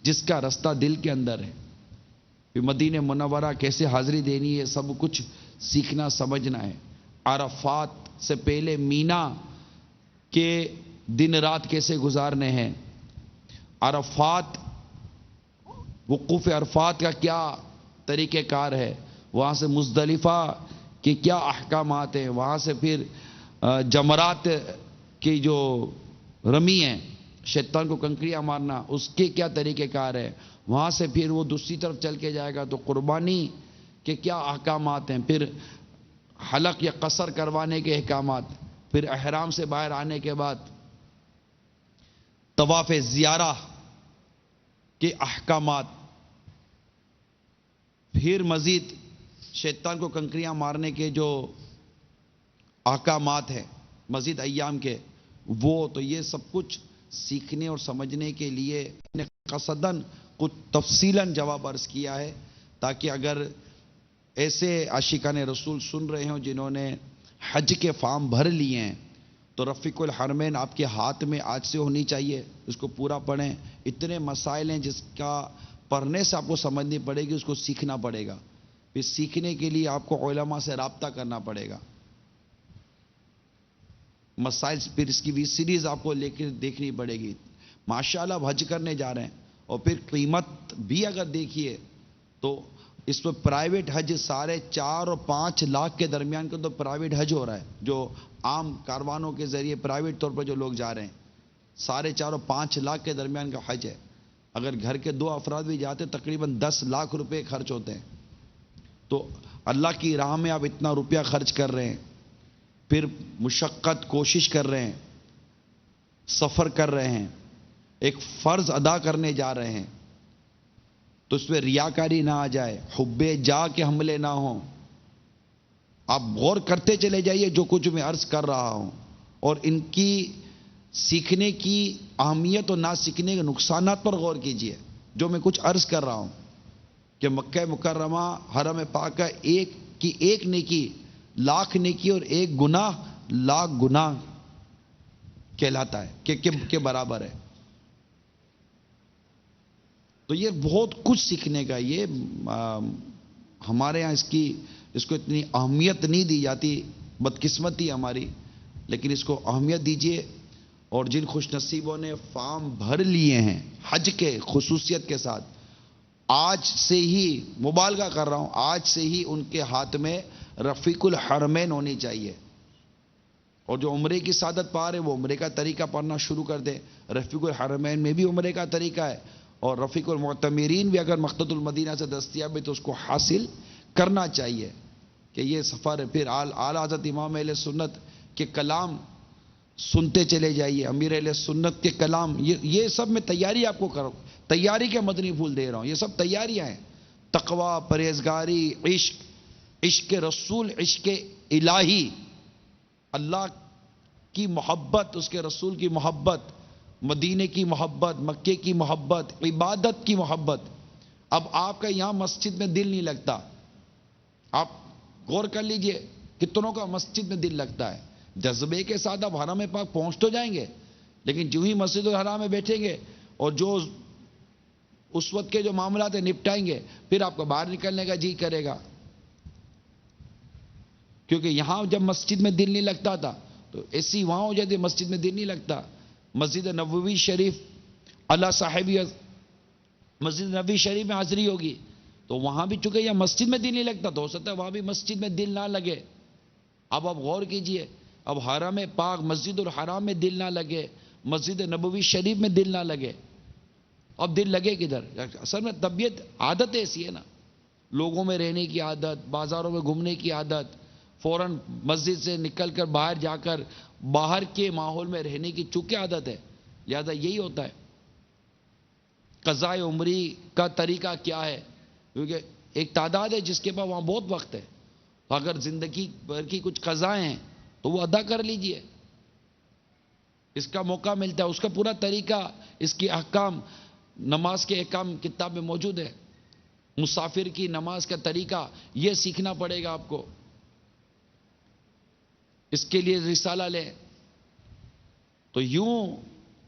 جس کا رستہ دل کے اندر ہے۔ پھر مدینہ منورہ کیسے حاضری دینی ہے سب کچھ سیکھنا سمجھنا ہے۔ عرفات سے پہلے مینا کے دن رات کیسے گزارنے ہیں، عرفات وقوف عرفات کا کیا طریقہ کار ہے، وہاں سے مزدلفہ کے کیا احکامات ہیں، وہاں سے پھر جمرات کی جو رمی ہیں، شیطان کو کنکریاں مارنا، اس کے کیا طریقہ کار ہے، وہاں سے پھر وہ دوسری طرف چل کے جائے گا تو قربانی کے کیا احکامات ہیں، پھر حلق یا قصر کروانے کے احکامات، پھر احرام سے باہر آنے کے بعد طواف زیارہ کے احکامات، پھر مزید شیطان کو کنکریاں مارنے کے جو احکامات ہیں مزید ایام کے، وہ تو یہ سب کچھ سیکھنے اور سمجھنے کے لیے نے قصداً کچھ تفصیلاً جواب عرض کیا ہے، تاکہ اگر ایسے عاشقان رسول سن رہے ہوں جنہوں نے حج کے فارم بھر لیے ہیں، تو رفیق الحرمین آپ کے ہاتھ میں آج سے ہونی چاہیے، اس کو پورا پڑھیں۔ اتنے مسائل ہیں جس کا پڑھنے سے آپ کو سمجھنی پڑے گی، اس کو سیکھنا پڑے گا، پھر سیکھنے کے لیے آپ کو علماء سے رابطہ کرنا پڑے گا۔ مسائل پھر اس کی بھی سیریز آپ کو لے کے دیکھنی پڑے گی۔ ماشاءاللہ اب حج کرنے جا رہے ہیں، اور پھر قیمت بھی اگر دیکھیے تو اس میں پرائیویٹ حج 4.5 اور 5 لاکھ کے درمیان کا تو پرائیویٹ حج ہو رہا ہے، جو عام کاروانوں کے ذریعے پرائیویٹ طور پر جو لوگ جا رہے ہیں، 4.5 اور 5 لاکھ کے درمیان کا حج ہے۔ اگر گھر کے 2 افراد بھی جاتے ہیں تقریباً 10 لاکھ روپے خرچ ہوتے ہیں۔ تو اللہ کی راہ میں آپ اتنا روپیہ خرچ کر رہے ہیں، پھر مشقت کوشش کر رہے ہیں، سفر کر رہے ہیں، ایک فرض ادا کرنے جا رہے ہیں، تو اس میں ریاکاری نہ آ جائے، حب جا کے حملے نہ ہوں۔ آپ غور کرتے چلے جائیے جو کچھ میں عرض کر رہا ہوں، اور ان کی سیکھنے کی اہمیت اور نہ سیکھنے کے نقصانات پر غور کیجیے جو میں کچھ عرض کر رہا ہوں، کہ مکہ مکرمہ حرم پاک کا ایک نیکی لاکھ نیکی اور ایک گناہ لاکھ گناہ کہلاتا ہے کہ برابر ہے۔ تو یہ بہت کچھ سیکھنے کا، یہ ہمارے ہاں اس کو اتنی اہمیت نہیں دی جاتی، بدقسمتی ہماری، لیکن اس کو اہمیت دیجیے۔ اور جن خوش نصیبوں نے فارم بھر لیے ہیں حج کے خصوصیت کے ساتھ، آج سے ہی مبالغہ کر رہا ہوں، آج سے ہی ان کے ہاتھ میں رفیق الحرمین ہونی چاہیے، اور جو عمرے کی سعادت پا رہے وہ عمرے کا طریقہ پڑھنا شروع کر دے۔ رفیق الحرمین میں بھی عمرے کا طریقہ ہے، اور رفیق المعتمرین بھی اگر مقصد المدینہ سے دستیاب ہے تو اس کو حاصل کرنا چاہیے، کہ یہ سفر ہے۔ پھر اعلیٰ حضرت امام اہل سنت کے کلام سنتے چلے جائیے، امیر اہل سنت کے کلام، یہ سب میں تیاری آپ کو کروں، تیاری کے مدنی پھول دے رہا ہوں، یہ سب تیاریاں ہیں۔ تقوی، پرہیزگاری، عشق رسول، عشق الہی، اللہ کی محبت، اس کے رسول کی محبت، مدینے کی محبت، مکے کی محبت، عبادت کی محبت۔ اب آپ کا یہاں مسجد میں دل نہیں لگتا، آپ غور کر لیجئے کتنوں کا مسجد میں دل لگتا ہے۔ جذبے کے ساتھ آپ حرم پاک پہنچ تو جائیں گے، لیکن جو ہی مسجد الحرام میں بیٹھیں گے اور جو اس وقت کے جو معاملات ہیں نپٹائیں گے، پھر آپ کو باہر نکلنے کا جی کرے گا، کیونکہ یہاں جب مسجد میں دل نہیں لگتا تھا تو ایسی وہاں ہو جاتی، مسجد میں دل نہیں لگتا۔ مسجد نبوی شریف اللہ صاحبی، مسجد نبوی شریف میں حاضری ہوگی تو وہاں بھی چونکہ یہاں مسجد میں دل نہیں لگتا تو ہو سکتا ہے وہاں بھی مسجد میں دل نہ لگے۔ اب آپ غور کیجئے، اب حرم پاک مسجد الحرام میں دل نہ لگے، مسجد نبوی شریف میں دل نہ لگے، اب دل لگے کدھر؟ اصل میں طبیعت عادت ایسی ہے نا، لوگوں میں رہنے کی عادت، بازاروں میں گھومنے کی عادت، فوراً مسجد سے نکل کر باہر جا کر باہر کے ماحول میں رہنے کی چونکہ عادت ہے، لہذا یہی ہوتا ہے۔ قضاء عمری کا طریقہ کیا ہے؟ کیونکہ ایک تعداد ہے جس کے پاس وہاں بہت وقت ہے، تو اگر زندگی بھر کی کچھ قضائیں ہیں تو وہ ادا کر لیجئے، اس کا موقع ملتا ہے۔ اس کا پورا طریقہ، اس کی احکام، نماز کے احکام کتاب میں موجود ہے۔ مسافر کی نماز کا طریقہ یہ سیکھنا پڑے گا آپ کو، اس کے لیے رسالہ لیں۔ تو یوں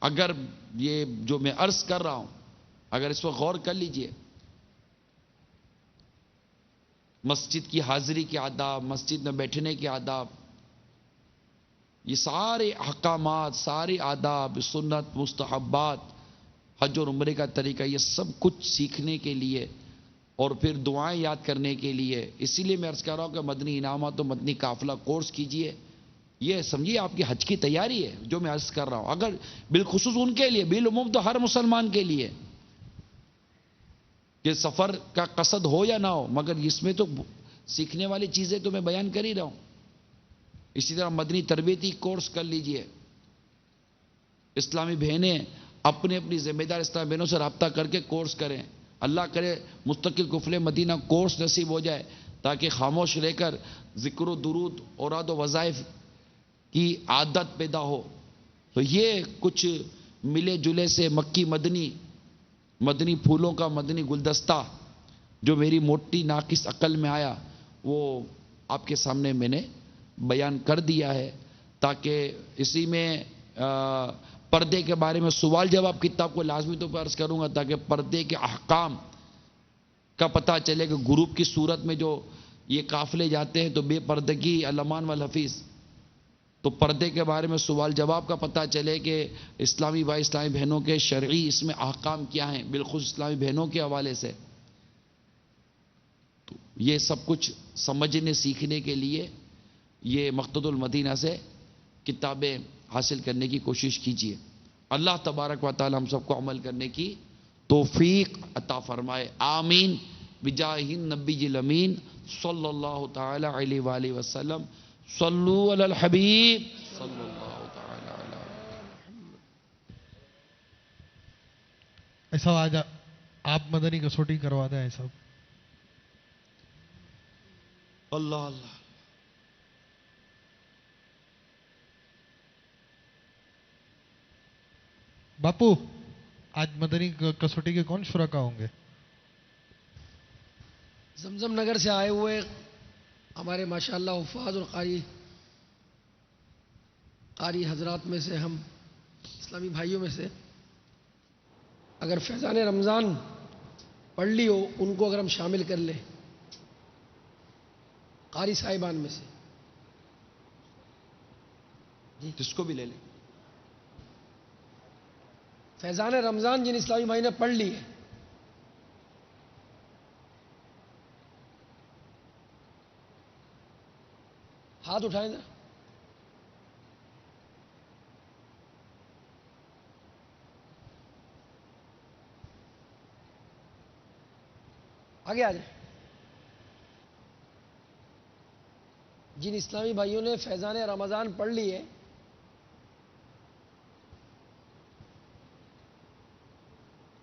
اگر یہ جو میں عرض کر رہا ہوں اگر اس پر غور کر لیجئے، مسجد کی حاضری کے آداب، مسجد میں بیٹھنے کے آداب، یہ سارے احکامات، سارے آداب، سنت، مستحبات، حج اور عمرے کا طریقہ، یہ سب کچھ سیکھنے کے لیے اور پھر دعائیں یاد کرنے کے لیے، اسی لیے میں عرض کر رہا ہوں کہ مدنی انعامات و مدنی قافلہ کورس کیجئے۔ یہ سمجھیے آپ کی حج کی تیاری ہے جو میں عرض کر رہا ہوں، اگر بالخصوص ان کے لیے، بالعموم تو ہر مسلمان کے لیے، کہ سفر کا قصد ہو یا نہ ہو، مگر اس میں تو سیکھنے والی چیزیں تو میں بیان کر ہی رہا ہوں۔ اسی طرح مدنی تربیتی کورس کر لیجئے۔ اسلامی بہنیں اپنی اپنی ذمہ دار اسلامی بہنوں سے رابطہ کر کے کورس کریں، اللہ کرے مستقل قفل مدینہ کورس نصیب ہو جائے، تاکہ خاموش رہ کر ذکر و درود، اوراد و وظائف کی عادت پیدا ہو، تو یہ کچھ ملے جلے سے مکی مدنی پھولوں کا مدنی گلدستہ جو میری موٹی ناقص عقل میں آیا وہ آپ کے سامنے میں نے بیان کر دیا ہے، تاکہ اسی میں پردے کے بارے میں سوال جواب کتاب کو لازمی طور پر عرض کروں گا، تاکہ پردے کے احکام کا پتہ چلے کہ گروپ کی صورت میں جو یہ قافلے جاتے ہیں تو بے پردگی الامان والحفیظ، تو پردے کے بارے میں سوال جواب کا پتہ چلے کہ اسلامی بھائی اسلامی بہنوں کے شرعی اس میں احکام کیا ہیں، بالخصوص اسلامی بہنوں کے حوالے سے. تو یہ سب کچھ سمجھنے سیکھنے کے لیے یہ مقتد المدینہ سے کتابیں حاصل کرنے کی کوشش کیجیے. اللہ تبارک و تعالی ہم سب کو عمل کرنے کی توفیق عطا فرمائے. آمین بجاہ النبی الامین صلی اللہ تعالی علیہ وآلہ وسلم. صلو علی الحبیب صلی اللہ تعالی علیہ. ایسا آج آپ مدنی کسوٹی کروا دیں ایسا. اللہ اللہ. باپو آج مدنی کسوٹی کے کون شرکا ہوں گے؟ زمزم نگر سے آئے ہوئے ہمارے ماشاءاللہ حفاظ اور قاری حضرات میں سے، ہم اسلامی بھائیوں میں سے اگر فیضان رمضان پڑھ لی ہو ان کو اگر ہم شامل کر لیں قاری صاحبان میں سے. جس کو بھی لے لیں. فیضان رمضان جن اسلامی بھائی نے پڑھ لی ہے ہاتھ اٹھائیں ذرا. آگے آ جائیں. جن اسلامی بھائیوں نے فیضان رمضان پڑھ لی ہے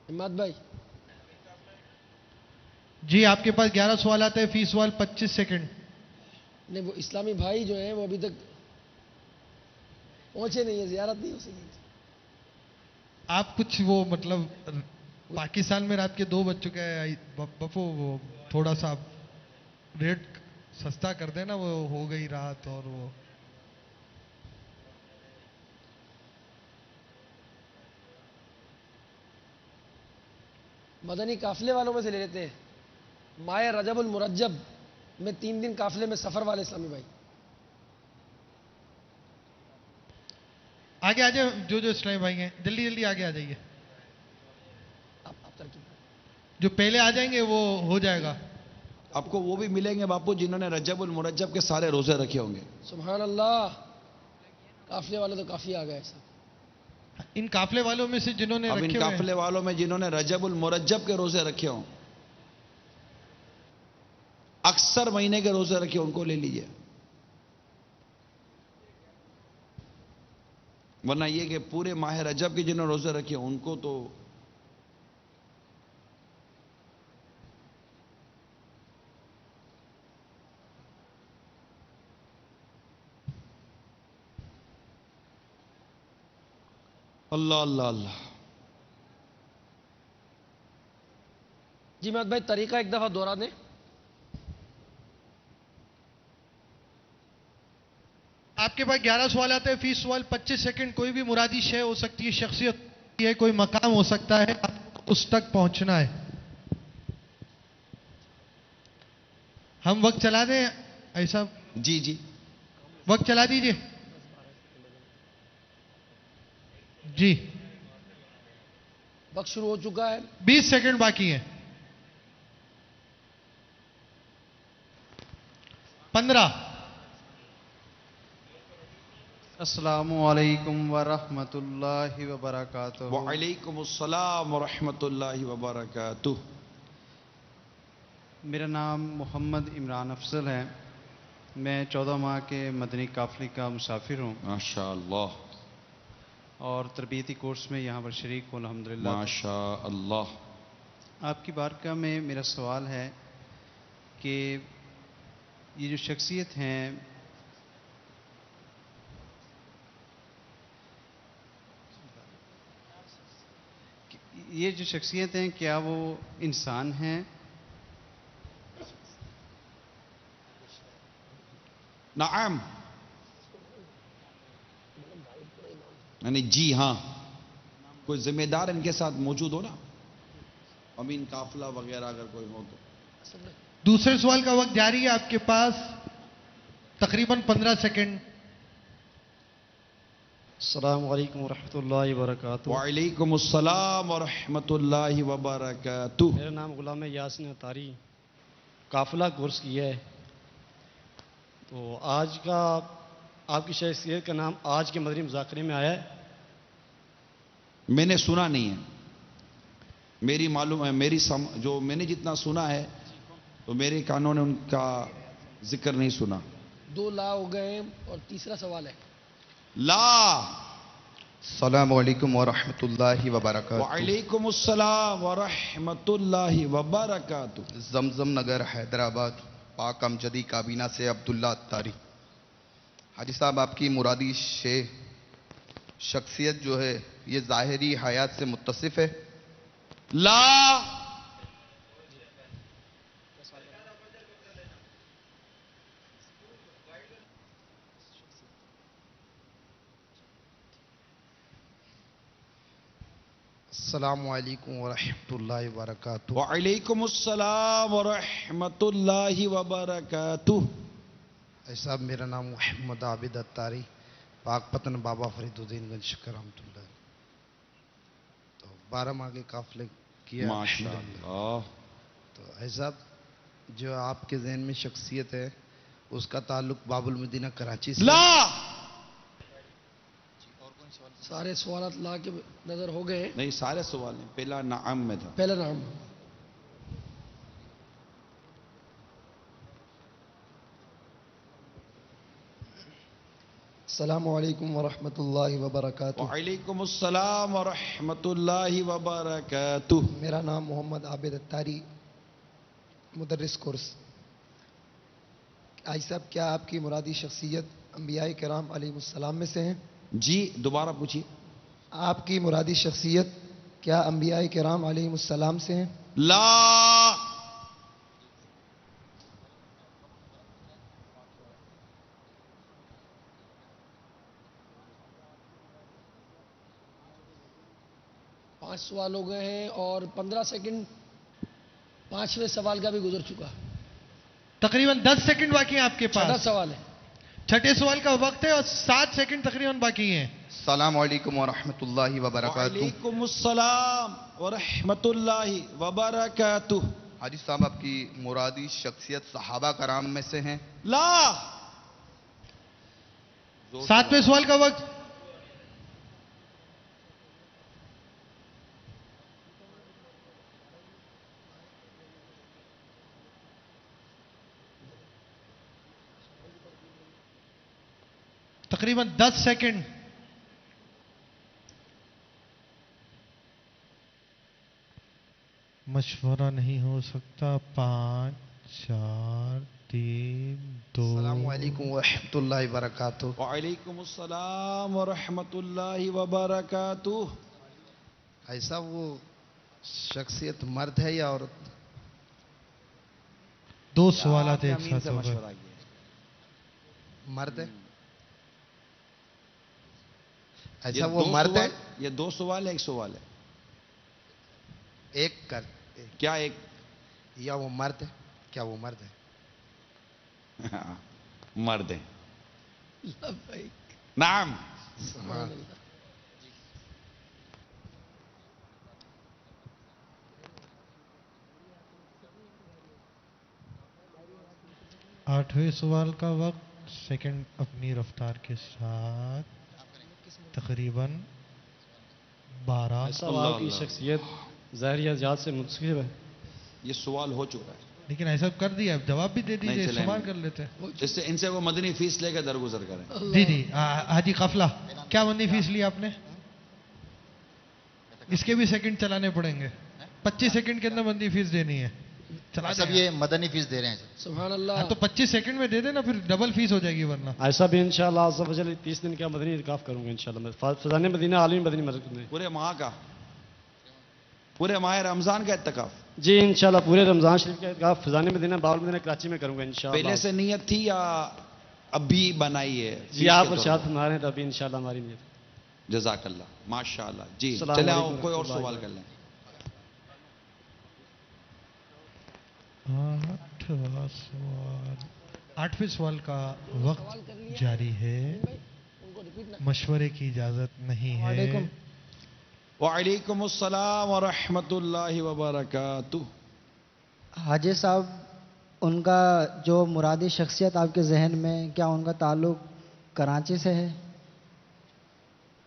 ہمت بھائی. جی آپ کے پاس 11 سوالات ہیں، فی سوال 25 سیکنڈ. نہیں وہ اسلامی بھائی جو ہیں وہ ابھی تک پہنچے نہیں ہیں، زیارت نہیں ہو سکی. آپ کچھ وہ مطلب پاکستان میں رات کے 2 بج چکے ہیں بپو، وہ تھوڑا سا ریٹ سستا کر دینا، وہ ہو گئی رات. اور وہ مدنی قافلے والوں میں سے لے لیتے ہیں. ماہ رجب المرجب میں 3 دن قافلے میں سفر والے اسلامی بھائی. آگے آ جائیں، جو اسلامی بھائی ہیں جلدی جلدی آگے آ جائیے. آپ ترکیب جو پہلے آ جائیں گے وہ ہو جائے گا. آپ کو وہ بھی ملیں گے باپو جنہوں نے رجب المرجب کے سارے روزے رکھے ہوں گے. سبحان اللہ. قافلے والے تو کافی آ گئے سب. ان قافلے والوں میں سے جنہوں نے اب ان رکھے ہوئے قافلے والوں میں جنہوں نے رجب المرجب کے روزے رکھے ہوں، اکثر مہینے کے روزے رکھے ان کو لے لیجئے. ورنہ یہ کہ پورے ماہ رجب کے جنہوں نے روزے رکھے ان کو تو اللہ اللہ اللہ. جی مہت بھائی طریقہ ایک دفعہ دوہرا دیں. آپ کے پاس 11 سوالات ہیں، فی سوال 25 سیکنڈ. کوئی بھی مرادی شے ہو سکتی ہے، شخصیت ہے، کوئی مقام ہو سکتا ہے، آپ کو اس تک پہنچنا ہے. ہم وقت چلا دیں ایسا؟ جی جی وقت چلا دیجئے. جی وقت شروع ہو چکا ہے. 20 سیکنڈ باقی ہیں. 15. السلام علیکم ورحمۃ اللہ وبرکاتہ. وعلیکم السلام ورحمۃ اللہ وبرکاتہ. میرا نام محمد عمران افضل ہے. میں 14 ماہ کے مدنی قافلے کا مسافر ہوں ماشاء اللہ اور تربیتی کورس میں یہاں پر شریک ہوں الحمدللہ. ماشاء اللہ. آپ کی بارگاہ میں میرا سوال ہے کہ یہ جو شخصیت ہیں یہ جو شخصیت ہیں کیا وہ انسان ہیں؟ نعم، یعنی جی ہاں. کوئی ذمہ دار ان کے ساتھ موجود ہو نا، امین قافلہ وغیرہ اگر کوئی ہو تو. دوسرے سوال کا وقت جاری ہے آپ کے پاس، تقریباً 15 سیکنڈ. السلام علیکم ورحمۃ اللہ وبرکاتہ. وعلیکم السلام ورحمۃ اللہ وبرکاتہ. میرا نام غلام یاسین اتاری، قافلہ کورس کیا ہے. تو آج کا آپ کی شخصیت کا نام آج کے مدنی مذاکرے میں آیا ہے. میں نے سنا نہیں ہے، میری معلوم ہے، جو میں نے جتنا سنا ہے تو میرے کانوں نے ان کا ذکر نہیں سنا. 2 لا ہو گئے ہیں اور تیسرا سوال ہے. لا. السلام علیکم ورحمۃ اللہ وبرکاتہ. وعلیکم السلام ورحمۃ اللہ وبرکاتہ. زمزم نگر حیدرآباد، پاک امجدی کابینہ سے عبداللہ اتاری. حاجی صاحب، آپ کی مرادی شخصیت جو ہے یہ ظاہری حیات سے متصف ہے؟ لا. السلام علیکم ورحمۃ اللہ وبرکاتہ. وعلیکم السلام ورحمۃ اللہ وبرکاتہ. صاحب میرا نام محمد عابد اتاری، پاک پتن بابا فرید الدین گنج شکر رحمۃ اللہ. تو 12 ماہ کے قافلے کیا ماشاء اللہ. تو صاحب جو آپ کے ذہن میں شخصیت ہے اس کا تعلق باب المدینہ کراچی سے؟ لا. سارے سوالات لا کے نظر ہو گئے. نہیں، سارے سوال ہیں، پہلا نعم میں تھا. پہلا نام. السلام علیکم ورحمۃ اللہ وبرکاتہ. وعلیکم السلام ورحمۃ اللہ وبرکاتہ. میرا نام محمد عابد اتاری، مدرس کورس. آج صاحب کیا آپ کی مرادی شخصیت انبیاء کرام علیہ السلام میں سے ہیں؟ جی دوبارہ پوچھیے. آپ کی مرادی شخصیت کیا انبیاء کرام علیہ السلام سے ہیں؟ لا. پانچ سوال ہو گئے ہیں اور 15 سیکنڈ 5ویں سوال کا بھی گزر چکا. تقریباً 10 سیکنڈ باقی ہیں آپ کے چھٹا پاس. سوال ہے. چھٹے سوال کا وقت ہے اور 7 سیکنڈ تقریباً باقی ہیں. السلام علیکم ورحمۃ اللہ وبرکاتہ. وعلیکم السلام ورحمۃ اللہ وبرکاتہ. حاجی صاحب آپ کی مرادی شخصیت صحابہ کرام میں سے ہیں؟ لا. 7ویں سوال کا وقت. تقریباً 10 سیکنڈ. مشورہ نہیں ہو سکتا. 5 4 3 2. السلام علیکم ورحمۃ اللہ وبرکاتہ. وعلیکم السلام ورحمۃ اللہ وبرکاتہ. ایسا وہ شخصیت مرد ہے یا عورت؟ 2 سوالات ایک امین ساتھ سے ہو گئے. مشورہ کیا. مرد ہے؟ یہ ایسا وہ دو مرد ہے؟ سوال- یہ 2 سوال ہے، ایک سوال ہے. ایک کر کیا ایک؟ یا وہ مرد ہے؟ کیا وہ مرد ہے؟ مرد ہے. لبیک. نعم. سبحان اللہ. آٹھویں سوال کا وقت. سیکنڈ اپنی رفتار کے ساتھ تقریباً 12. صاحب آپ کی شخصیت ظاہری حیات سے متصف ہے. یہ سوال ہو چکا ہے. لیکن ایسا کر دیا، جواب بھی دے دیجیے، نہیں، چلیں استعمال گے. کر لیتے. اس سے ان سے وہ مدنی فیس لے کے درگزر کریں. جی جی. حاجی قافلہ کیا مدنی فیس لی آپ نے؟ اس کے بھی سیکنڈ چلانے پڑیں گے. 25 سیکنڈ کے اندر مدنی فیس دینی ہے. چلا سب دیں. یہ مدنی فیس دے رہے ہیں. سبحان اللہ. ہاں تو 25 سیکنڈ میں دے دینا، پھر ڈبل فیس ہو جائے گی ورنہ. ایسا بھی انشاءاللہ عز و جل 30 دن کا مدنی اعتکاف کروں گا انشاءاللہ. میں فضان مدینہ عالمی مدنی مسجد میں. پورے ماہ کا پورے ماہ رمضان کا اعتکاف جی انشاءاللہ پورے رمضان شریف کا اعتکاف فیضان مدینہ باول مدینہ کراچی میں کروں گا انشاءاللہ. پہلے سے نیت تھی یا ابھی بنائی ہے؟ جی آپ ارشاد فرما رہے ہیں تو ابھی انشاءاللہ ہماری نیت. جزاک اللہ ماشاء اللہ. جی السلام چلے علیکم آؤ کوئی اور ورحمۃ اللہ سوال کر لیں. آٹھویں سوال کا وقت جاری ہے. مشورے کی اجازت نہیں ہے. وعلیکم السلام ورحمۃ اللہ وبرکاتہ. حاجی صاحب ان کا جو مرادی شخصیت آپ کے ذہن میں کیا ان کا تعلق کراچی سے ہے؟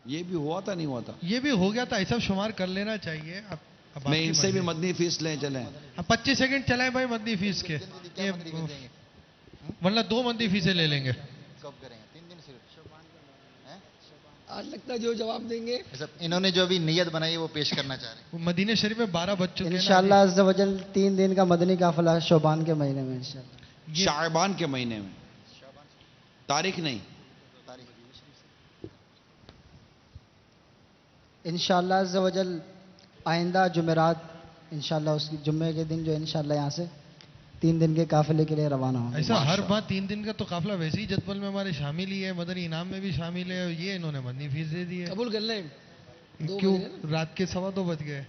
یہ بھی ہوا تھا نہیں ہوا تھا؟ یہ بھی ہو گیا تھا. ایسا شمار کر لینا چاہیے. اب میں ان سے بھی مدنی فیس لیں چلیں. 25 سیکنڈ چلائیں بھائی مدنی فیس کے. ورنہ 2 مدنی فیسیں لے لیں گے. آج لگتا ہے جو جواب دیں گے انہوں نے جو ابھی نیت بنائی ہے وہ پیش کرنا چاہ رہے ہیں. مدینہ شریف میں 12 بج چکے ہیں. انشاءاللہ عز و جل 3 دن کا مدنی قافلہ شعبان کے مہینے میں انشاءاللہ. شعبان کے مہینے میں. تاریخ نہیں. انشاءاللہ عز و جل آئندہ جمعرات انشاءاللہ اس جمعے کے دن جو انشاءاللہ یہاں سے 3 دن کے قافلے کے لیے روانہ ہوں. ایسا ہر بار 3 دن کا تو قافلہ ویسے ہی جدول میں ہمارے شامل ہی ہے. مدنی انعام میں بھی شامل ہے. یہ انہوں نے مدنی فیس دے دی ہے. قبول کر لیں. کیوں رات کے 2:15 بج گئے.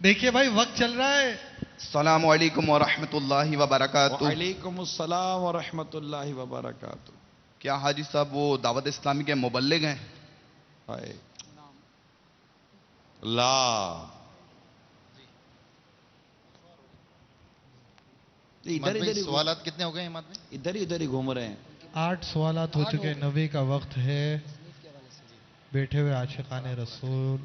دیکھیے بھائی وقت چل رہا ہے. السلام علیکم ورحمۃ اللہ وبرکاتہ. وعلیکم السلام ورحمۃ اللہ وبرکاتہ. کیا حاجی صاحب وہ دعوت اسلامی کے مبلغ ہیں؟ لا ادھر سوالات کتنے ہو گئے ادھر ہی گھوم رہے ہیں. 8 سوالات ہو چکے. 90 کا وقت ہے. بیٹھے ہوئے عاشقان رسول.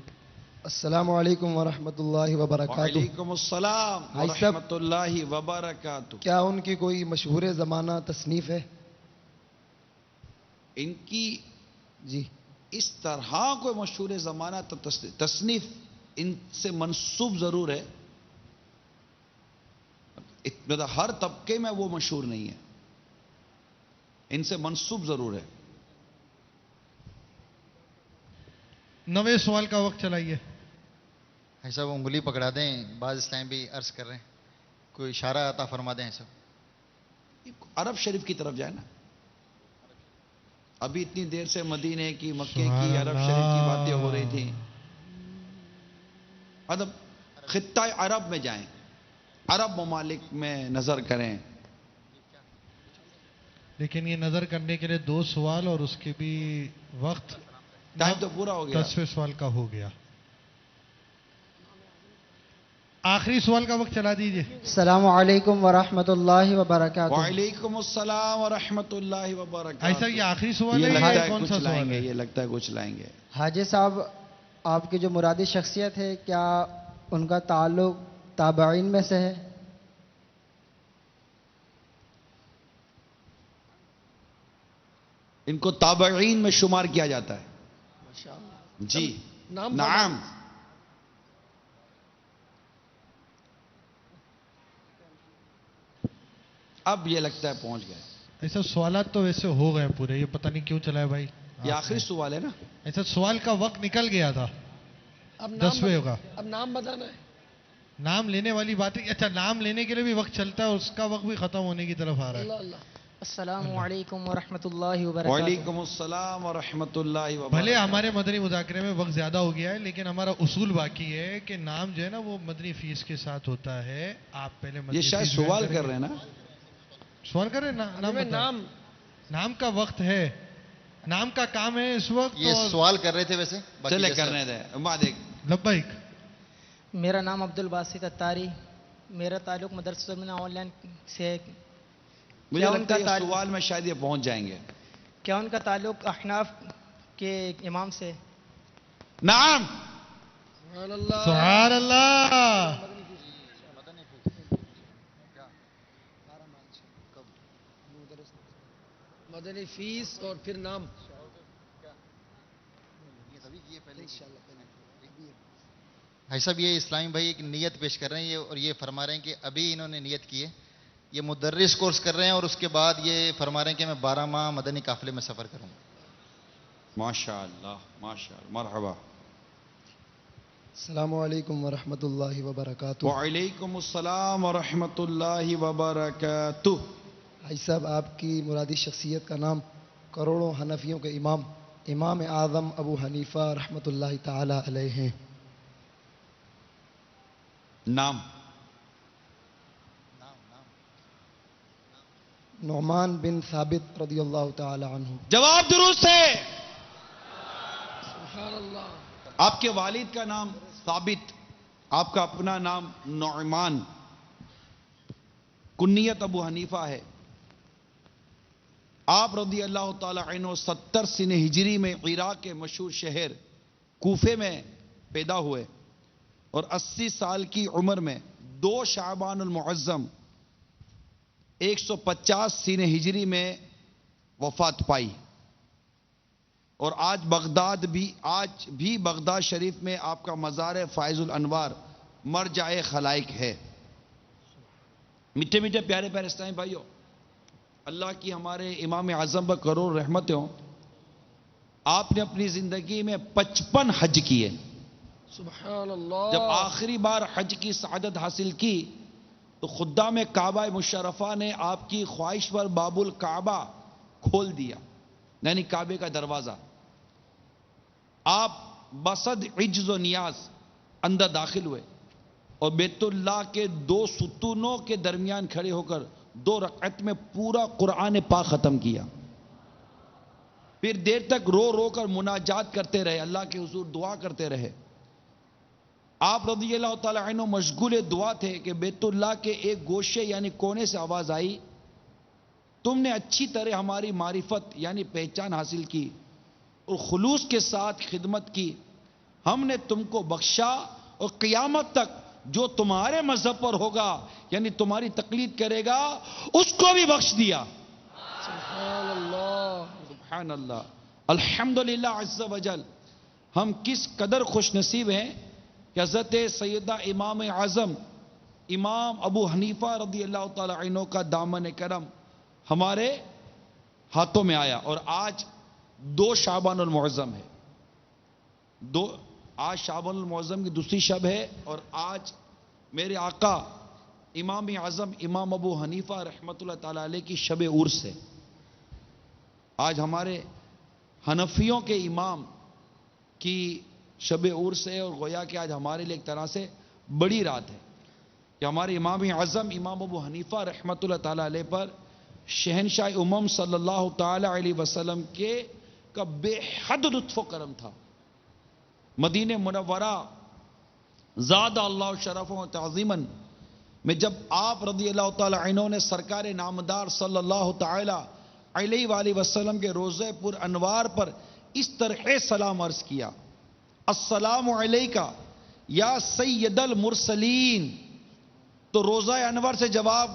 السلام علیکم ورحمۃ اللہ وبرکاتہ. وعلیکم السلام ورحمۃ اللہ وبرکاتہ. کیا ان کی کوئی مشہور زمانہ تصنیف ہے؟ ان کی جی اس طرح کوئی مشہور زمانہ تصنیف ان سے منسوب ضرور ہے. ہر طبقے میں وہ مشہور نہیں ہے. ان سے منسوب ضرور ہے. 90 سوال کا وقت چلائیے. ایسا وہ انگلی پکڑا دیں. بعض اسلام بھی عرض کر رہے ہیں کوئی اشارہ عطا فرما دیں. ایسا عرب شریف کی طرف جائے نا. ابھی اتنی دیر سے مدینے کی مکے کی عرب شریف کی باتیں ہو رہی تھیں. مطلب خطہ عرب میں جائیں. عرب ممالک میں نظر کریں. لیکن یہ نظر کرنے کے لیے 2 سوال اور اس کے بھی وقت ٹائم تو پورا ہو گیا. 10ویں سوال کا ہو گیا. آخری سوال کا وقت چلا دیجئے. السلام علیکم ورحمۃ اللہ وبرکاتہ. وعلیکم السلام ورحمۃ اللہ وبرکاتہ. ایسا یہ آخری سوال ہے یا کون سا سوال ہے؟ یہ لگتا ہے کچھ لائیں گے. حاجی صاحب آپ کی جو مرادی شخصیت ہے کیا ان کا تعلق تابعین میں سے ہے؟ ان کو تابعین میں شمار کیا جاتا ہے. جی نعم. اب یہ لگتا ہے پہنچ گئے. ایسا سوالات تو ویسے ہو گئے پورے. یہ پتہ نہیں کیوں چلا ہے بھائی. یہ آخری سوال ہے نا. ایسا سوال کا وقت نکل گیا تھا. اب 10ویں ہوگا. اب نام بتانا ہے. نام لینے والی بات ہے. اچھا نام لینے کے لیے بھی وقت چلتا ہے. اس کا وقت بھی ختم ہونے کی طرف آ رہا ہے. اللہ. السلام علیکم ورحمۃ اللہ وبرکاتہ. وعلیکم السلام ورحمۃ اللہ وبرکاتہ. بھلے ہمارے مدنی مذاکرے میں وقت زیادہ ہو گیا ہے لیکن ہمارا اصول باقی ہے کہ نام جو ہے نا وہ مدنی فیس کے ساتھ ہوتا ہے. آپ پہلے یہ شاید سوال کر رہے ہیں نا. سوال کر رہے ہیں. نام کا وقت ہے. نام کا کام ہے اس وقت. یہ سوال کر رہے تھے ویسے. چلے کرنے دیں. لبیک. میرا نام عبد الباسط اتاری. میرا تعلق مدرسۃ المنہ آن لائن سے. مجھے لگتا ہے سوال میں شاید یہ پہنچ جائیں گے. کیا ان کا تعلق احناف کے امام سے؟ نعم. سبحان اللہ. مدنی فیس اور پھر نام. بھائی صاحب یہ اسلامی بھائی ایک نیت پیش کر رہے ہیں اور یہ فرما رہے ہیں کہ ابھی انہوں نے نیت کی ہے یہ مدرس کورس کر رہے ہیں اور اس کے بعد یہ فرما رہے ہیں کہ میں 12 ماہ مدنی قافلے میں سفر کروں. ماشاء اللہ ماشاء اللہ، مرحبا. السلام علیکم ورحمۃ اللہ وبرکاتہ. وعلیکم السلام ورحمۃ اللہ وبرکاتہ. بھائی صاحب، آپ کی مرادی شخصیت کا نام کروڑوں حنفیوں کے امام امام اعظم ابو حنیفہ رحمۃ اللہ تعالی علیہ ہیں. نام نعمان بن ثابت رضی اللہ تعالی عنہ. جواب درست ہے. سبحان اللہ. آپ کے والد کا نام ثابت، آپ کا اپنا نام نعمان، کنیت ابو حنیفہ ہے. آپ رضی اللہ تعالی عنہ 70 سنہ ہجری میں عراق کے مشہور شہر کوفے میں پیدا ہوئے اور 80 سال کی عمر میں 2 شعبان المعظم 150 سنہ ہجری میں وفات پائی. اور آج بھی بغداد شریف میں آپ کا مزار فائز الانوار مرجع خلائق ہے. میٹھے میٹھے پیارے پیارے اسلامی بھائیوں، اللہ کی ہمارے امام اعظم پر کروڑ رحمتیں ہوں. آپ نے اپنی زندگی میں 55 حج کیے. سبحان اللہ. جب آخری بار حج کی سعادت حاصل کی تو خدام کعبہ مشرفہ نے آپ کی خواہش پر باب الکعبہ کھول دیا، یعنی کعبے کا دروازہ. آپ بصد عجز و نیاز اندر داخل ہوئے اور بیت اللہ کے 2 ستونوں کے درمیان کھڑے ہو کر 2 رکعت میں پورا قرآن پاک ختم کیا. پھر دیر تک رو رو کر مناجات کرتے رہے، اللہ کے حضور دعا کرتے رہے. آپ رضی اللہ تعالی عنہ مشغول دعا تھے کہ بیت اللہ کے ایک گوشے یعنی کونے سے آواز آئی، تم نے اچھی طرح ہماری معرفت یعنی پہچان حاصل کی اور خلوص کے ساتھ خدمت کی. ہم نے تم کو بخشا اور قیامت تک جو تمہارے مذہب پر ہوگا یعنی تمہاری تقلید کرے گا اس کو بھی بخش دیا. سبحان اللہ. سبحان اللہ. الحمدللہ عز وجل. ہم کس قدر خوش نصیب ہیں کہ حضرت سیدنا امام اعظم امام ابو حنیفہ رضی اللہ تعالی عنہ کا دامن کرم ہمارے ہاتھوں میں آیا. اور آج 2 شعبان المعظم ہے. آج شعبان المعظم کی دوسری شب ہے اور آج میرے آقا امام اعظم امام ابو حنیفہ رحمۃ اللہ تعالی علیہ کی شب عرس ہے. آج ہمارے حنفیوں کے امام کی شب عرس ہے اور گویا کہ آج ہمارے لیے ایک طرح سے بڑی رات ہے کہ ہمارے امام اعظم امام ابو حنیفہ رحمۃ اللہ تعالی علیہ پر شہنشاہ امم صلی اللہ تعالی علیہ وسلم کا بے حد لطف و کرم تھا. مدینہ منورہ زاد اللہ شرف و تعظیماً میں جب آپ رضی اللہ تعالی عنہ نے سرکار نامدار صلی اللہ تعالی علیہ وآلہ وسلم کے روضہ پر انوار پر اس طرح سلام عرض کیا، السلام علیکہ یا سید المرسلین، تو روضہ انوار سے جواب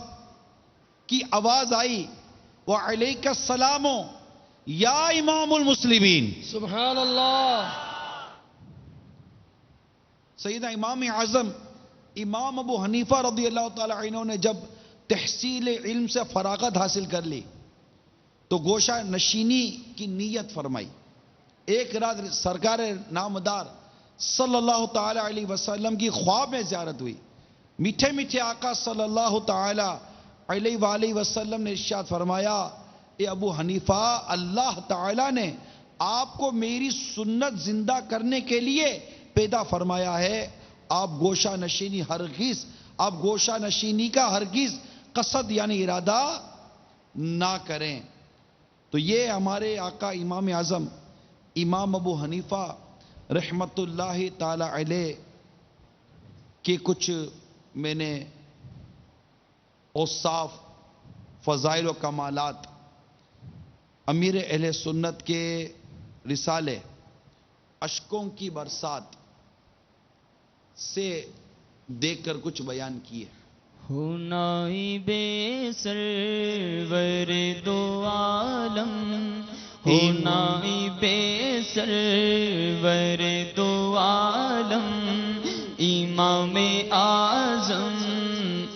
کی آواز آئی وعلیکہ السلام یا امام المسلمین. سبحان اللہ. سیدنا امام اعظم امام ابو حنیفہ رضی اللہ تعالی عنہ نے جب تحصیل علم سے فراغت حاصل کر لی تو گوشہ نشینی کی نیت فرمائی. ایک رات سرکار نامدار صلی اللہ تعالی علیہ وسلم کی خواب میں زیارت ہوئی. میٹھے میٹھے آقا صلی اللہ تعالی علیہ وآلہ وسلم نے ارشاد فرمایا، اے ابو حنیفہ، اللہ تعالی نے آپ کو میری سنت زندہ کرنے کے لیے پیدا فرمایا ہے. آپ گوشہ نشینی کا ہرگز قصد یعنی ارادہ نہ کریں. تو یہ ہمارے آقا امام اعظم امام ابو حنیفہ رحمت اللہ تعالی علیہ کے کچھ میں نے اوصاف، فضائل و کمالات امیر اہل سنت کے رسالے اشکوں کی برسات سے دیکھ کر کچھ بیان کیے. ہونائی بے سرور دو عالم، ہونائی بے سرور دو عالم، امام اعظم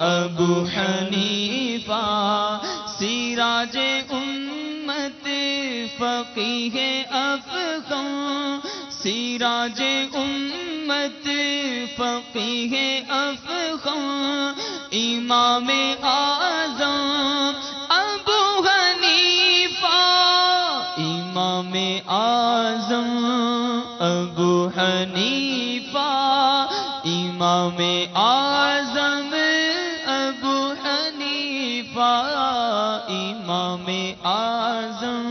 ابو حنیفہ حنیفہ سراج امت فقیہ افغان سراج امت فقیہ افغان امام اعظم ابو حنیفہ امام اعظم ابو حنیفہ امام اعظم ابو حنیفہ امام اعظم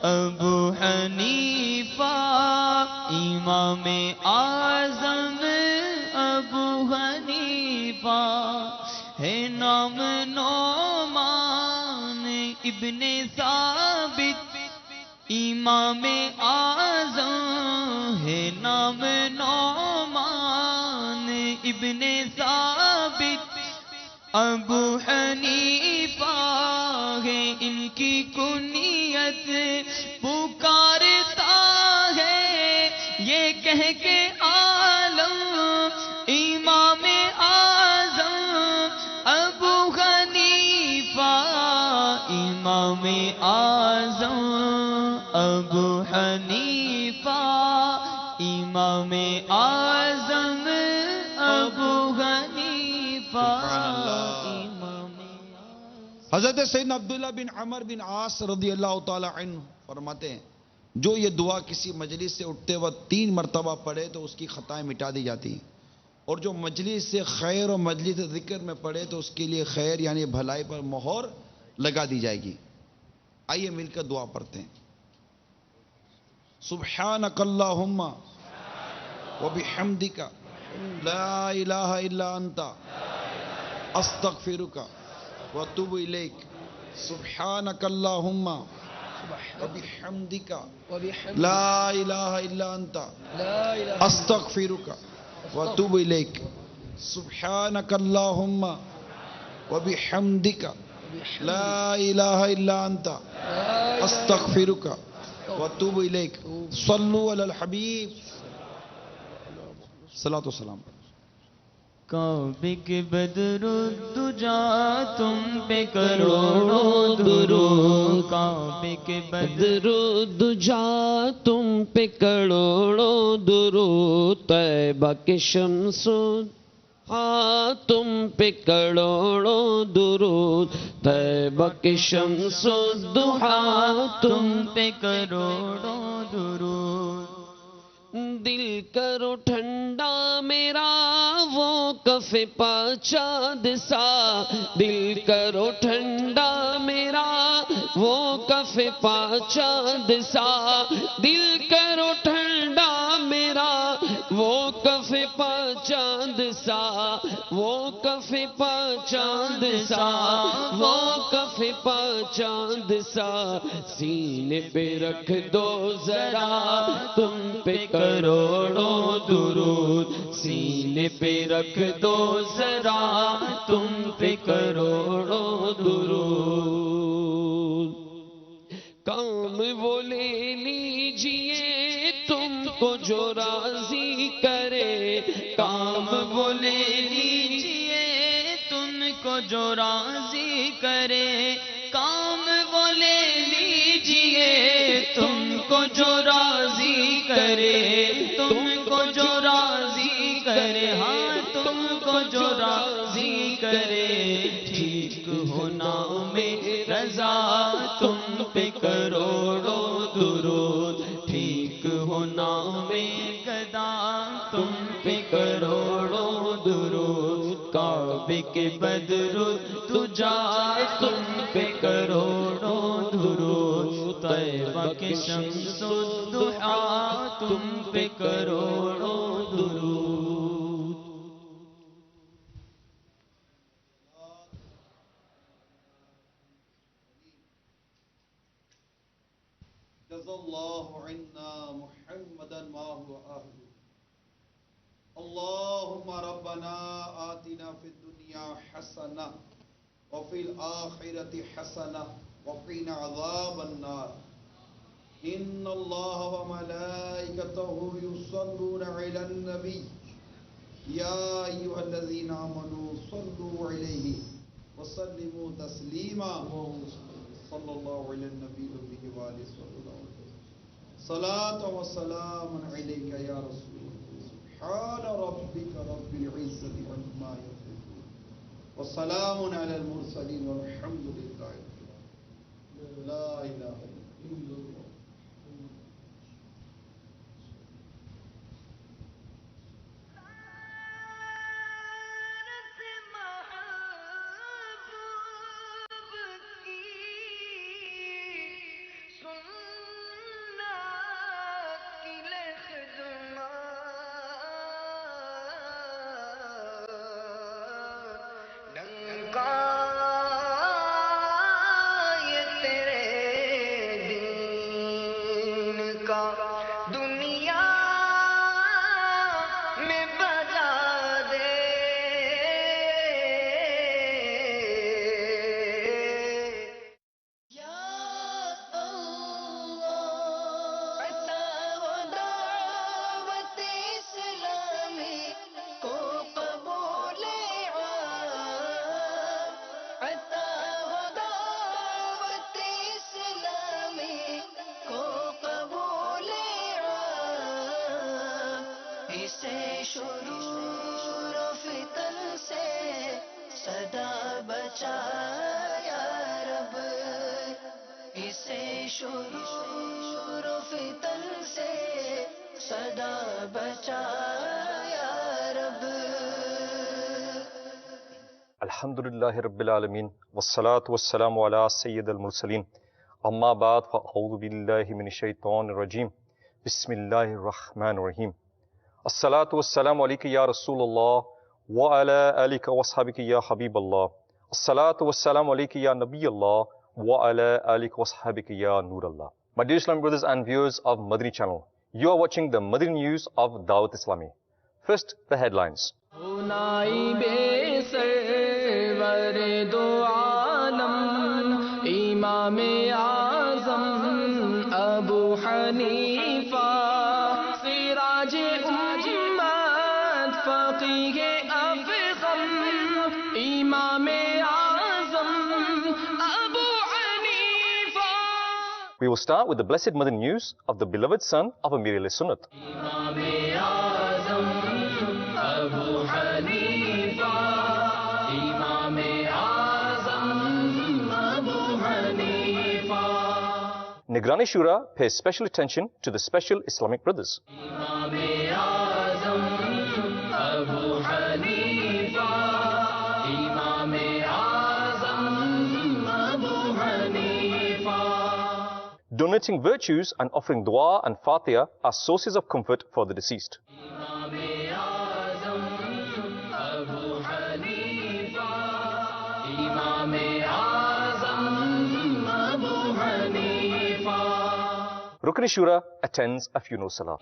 ابو حنیفہ امام اعظم ابو حنیفہ ہے نام نعمان ابن ثابت امام اعظم ہے نام نعمان ابن ثابت ابو حنیفہ ہے ان کی کنیت پکارتا ہے یہ کہہ کے عالم امام اعظم ابو حنیفہ امام اعظم ابو حنیفہ امام اعظم ابو حنیفہ حضرت سیدنا عبداللہ بن عمر بن عاص رضی اللہ تعالی عنہ فرماتے ہیں جو یہ دعا کسی مجلس سے اٹھتے وقت 3 مرتبہ پڑھے تو اس کی خطائیں مٹا دی جاتی ہیں، اور جو مجلس سے خیر اور مجلس ذکر میں پڑھے تو اس کے لیے خیر یعنی بھلائی پر مہر لگا دی جائے گی۔ آئیے مل کر دعا پڑھتے ہیں۔ سبحانک اللہم وبحمدک لا الہ الا انت استغفرک واتوب الیک۔ سبحانک اللہم وبحمدک لا الہ الا انت استغفرک واتوب الیک۔ سبحانک اللہم وبحمدک لا الہ الا انت استغفرک واتوب الیک۔ صلو علی الحبیب صلاۃ و سلام۔ کعبے کے بدر الدجا تم پہ کروڑوں درود کعبے کے بدر الدجا تم پہ کروڑوں درود طیبہ کے شمس ہاں تم پہ کروڑوں درود طیبہ کے شمس الضحیٰ تم پہ کروڑوں درود دل کرو ٹھنڈا میرا وہ کف پا چاند سا دل کرو ٹھنڈا میرا وہ کف پا چاند سا دل کرو ٹھنڈا میرا وہ کف پا چاند سا وہ کف پا چاند سا وہ کف پا چاند سا سینے پہ رکھ دو ذرا تم پہ کروڑوں درود سینے پہ رکھ دو ذرا تم پہ کروڑوں درود کام وہ لے لیجئے تم کو جو راضی کرے کام وہ لے لیجئے تم کو جو راضی کرے کام وہ لے لیجئے تم کو جو راضی کرے تم کو جو راضی کرے ہاں تم کو جو راضی کرے ٹھیک ہونا میں رضا تم پہ کروڑوں درود ٹھیک ہونا میں گدا تم پہ کروڑوں درود کعبے کے بدر الدجا تم پہ کروڑوں درود طیبہ کے شمس الضحیٰ تم پہ کروڑوں درود جزا اللہ عنا محمدا ما هو اہلہ اللہم ربنا آتنا فی الدنیا حسنہ وفی الآخرة حسنہ وقنا عذاب النار ان اللہ وملائکتہ یصلون علی النبی یا ایھا الذین آمنوا صلوا علیہ وسلموا تسلیما صلی اللہ علی النبی وآلہ وسلم صلاۃ و سلام علیک یا رسول اللہ سبحان ربک رب العزۃ عما یصفون وسلام علی المرسلین والحمد للہ لا الہ الا اللہ. الحمدللہ رب العالمین والصلاة والسلام علی سید المرسلین اما بعد فاعوذ باللہ من الشیطان الرجیم بسم اللہ الرحمن الرحیم الصلاة والسلام علیک یا رسول اللہ وعلی آلک واصحابک یا حبیب اللہ الصلاة والسلام علیک یا نبی اللہ وعلی آلک واصحابک یا نور اللہ. My dear Islamic brothers and viewers of Madani channel, you are watching the Madani news of Dawat Islami. First, the headlines. دو عالم امام اعظم ابو حنیفہ سراج امت فقیہ افخم امام اعظم ابو حنیفہ. We will start with the blessed Madani news of the beloved son of Amir al-Sunnat. Imam Azam Abu Hanifa Nigrani Shura pays special attention to the special Islamic brothers. Donating virtues and offering dua and fatiha are sources of comfort for the deceased. Rukn Shura attends a funeral salah.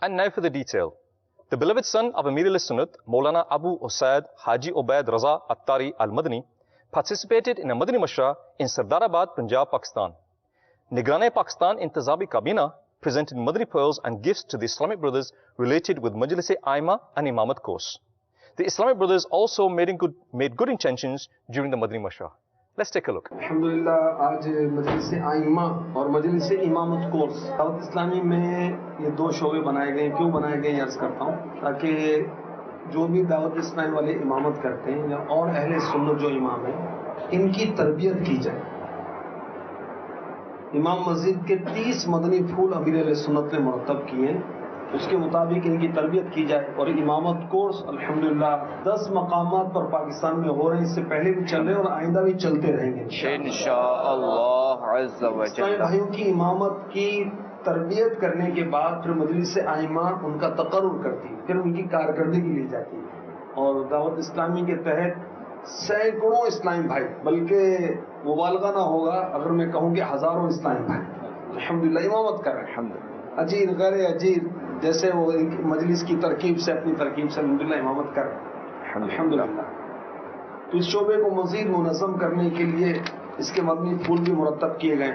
And now for the detail. The beloved son of Amir al-Sunnat, Maulana Abu Usaid Haji Ubaid Raza Attari al-Madani, participated in a Madani Mashra in Sardarabad, Punjab, Pakistan. Nigrane Pakistan Intizabi Kabina presented Madani pearls and gifts to the Islamic brothers related with Majlis-e-Aima and Imamat course. The Islamic brothers also made good intentions during the Madani Mashra. Let's take a look. الحمدللہ آج مجلس آئمہ اور مجلس امامت course دعوت اسلامی میں یہ دو شعبے بنائے گئے. کیوں بنائے گئے یہ عرض کرتا ہوں تاکہ جو بھی دعوت اسلامی والے امامت کرتے ہیں یا اور اہل سنت جو امام ہیں ان کی تربیت کی جائے. امام مسجد کے 30 مدنی پھول امیر علیہ سنت نے مرتب کیے ہیں, اس کے مطابق ان کی تربیت کی جائے. اور امامت کورس الحمدللہ 10 مقامات پر پاکستان میں ہو رہے ہیں, اس سے پہلے بھی چل رہے ہیں اور آئندہ بھی چلتے رہیں گے انشاءاللہ عز و جل. بھائیوں کی امامت کی تربیت کرنے کے بعد پھر مجلس آئمہ ان کا تقرر کرتی ہے, پھر ان کی کارکردگی لی جاتی ہے. اور دعوت اسلامی کے تحت سینکڑوں اسلامی بھائی, بلکہ مبالغہ نہ ہوگا اگر میں کہوں کہ ہزاروں اسلامی بھائی الحمدللہ امامت کر رہے ہیں. اجیر غیر اجیر جیسے وہ مجلس کی ترکیب سے اپنی ترکیب سے الحمدللہ امامت کر رہے ہیں الحمدللہ. تو اس شعبے کو مزید منظم کرنے کے لیے اس کے مدنی پھول بھی مرتب کیے گئے.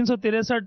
363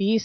30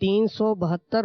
372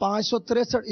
563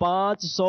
500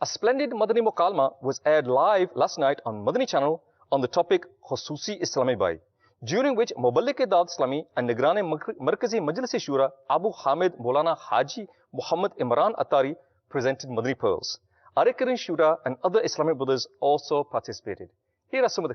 A splendid Madani Mukalma was aired live last night on Madani channel on the topic Khususi Islami Bhai, during which Muballigh Dawat Islami and Nigrane Markazi Majlis Shura Abu Hamid Maulana Haji Muhammad Imran Attari presented Madani Pearls. Arikarin Shura and other Islamic brothers also participated. Here are some of the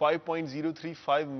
5.035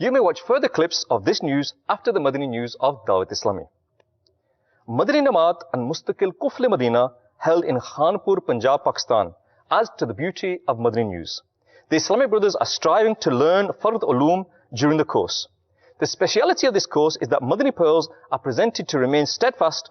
You may watch further clips of this news after the Madani news of Dawat Islami. Madani Namat and Mustaqil Kufle Madina held in Khanpur, Punjab, Pakistan adds to the beauty of Madani news. The Islamic brothers are striving to learn Fard Ulum during the course. The speciality of this course is that Madani pearls are presented to remain steadfast.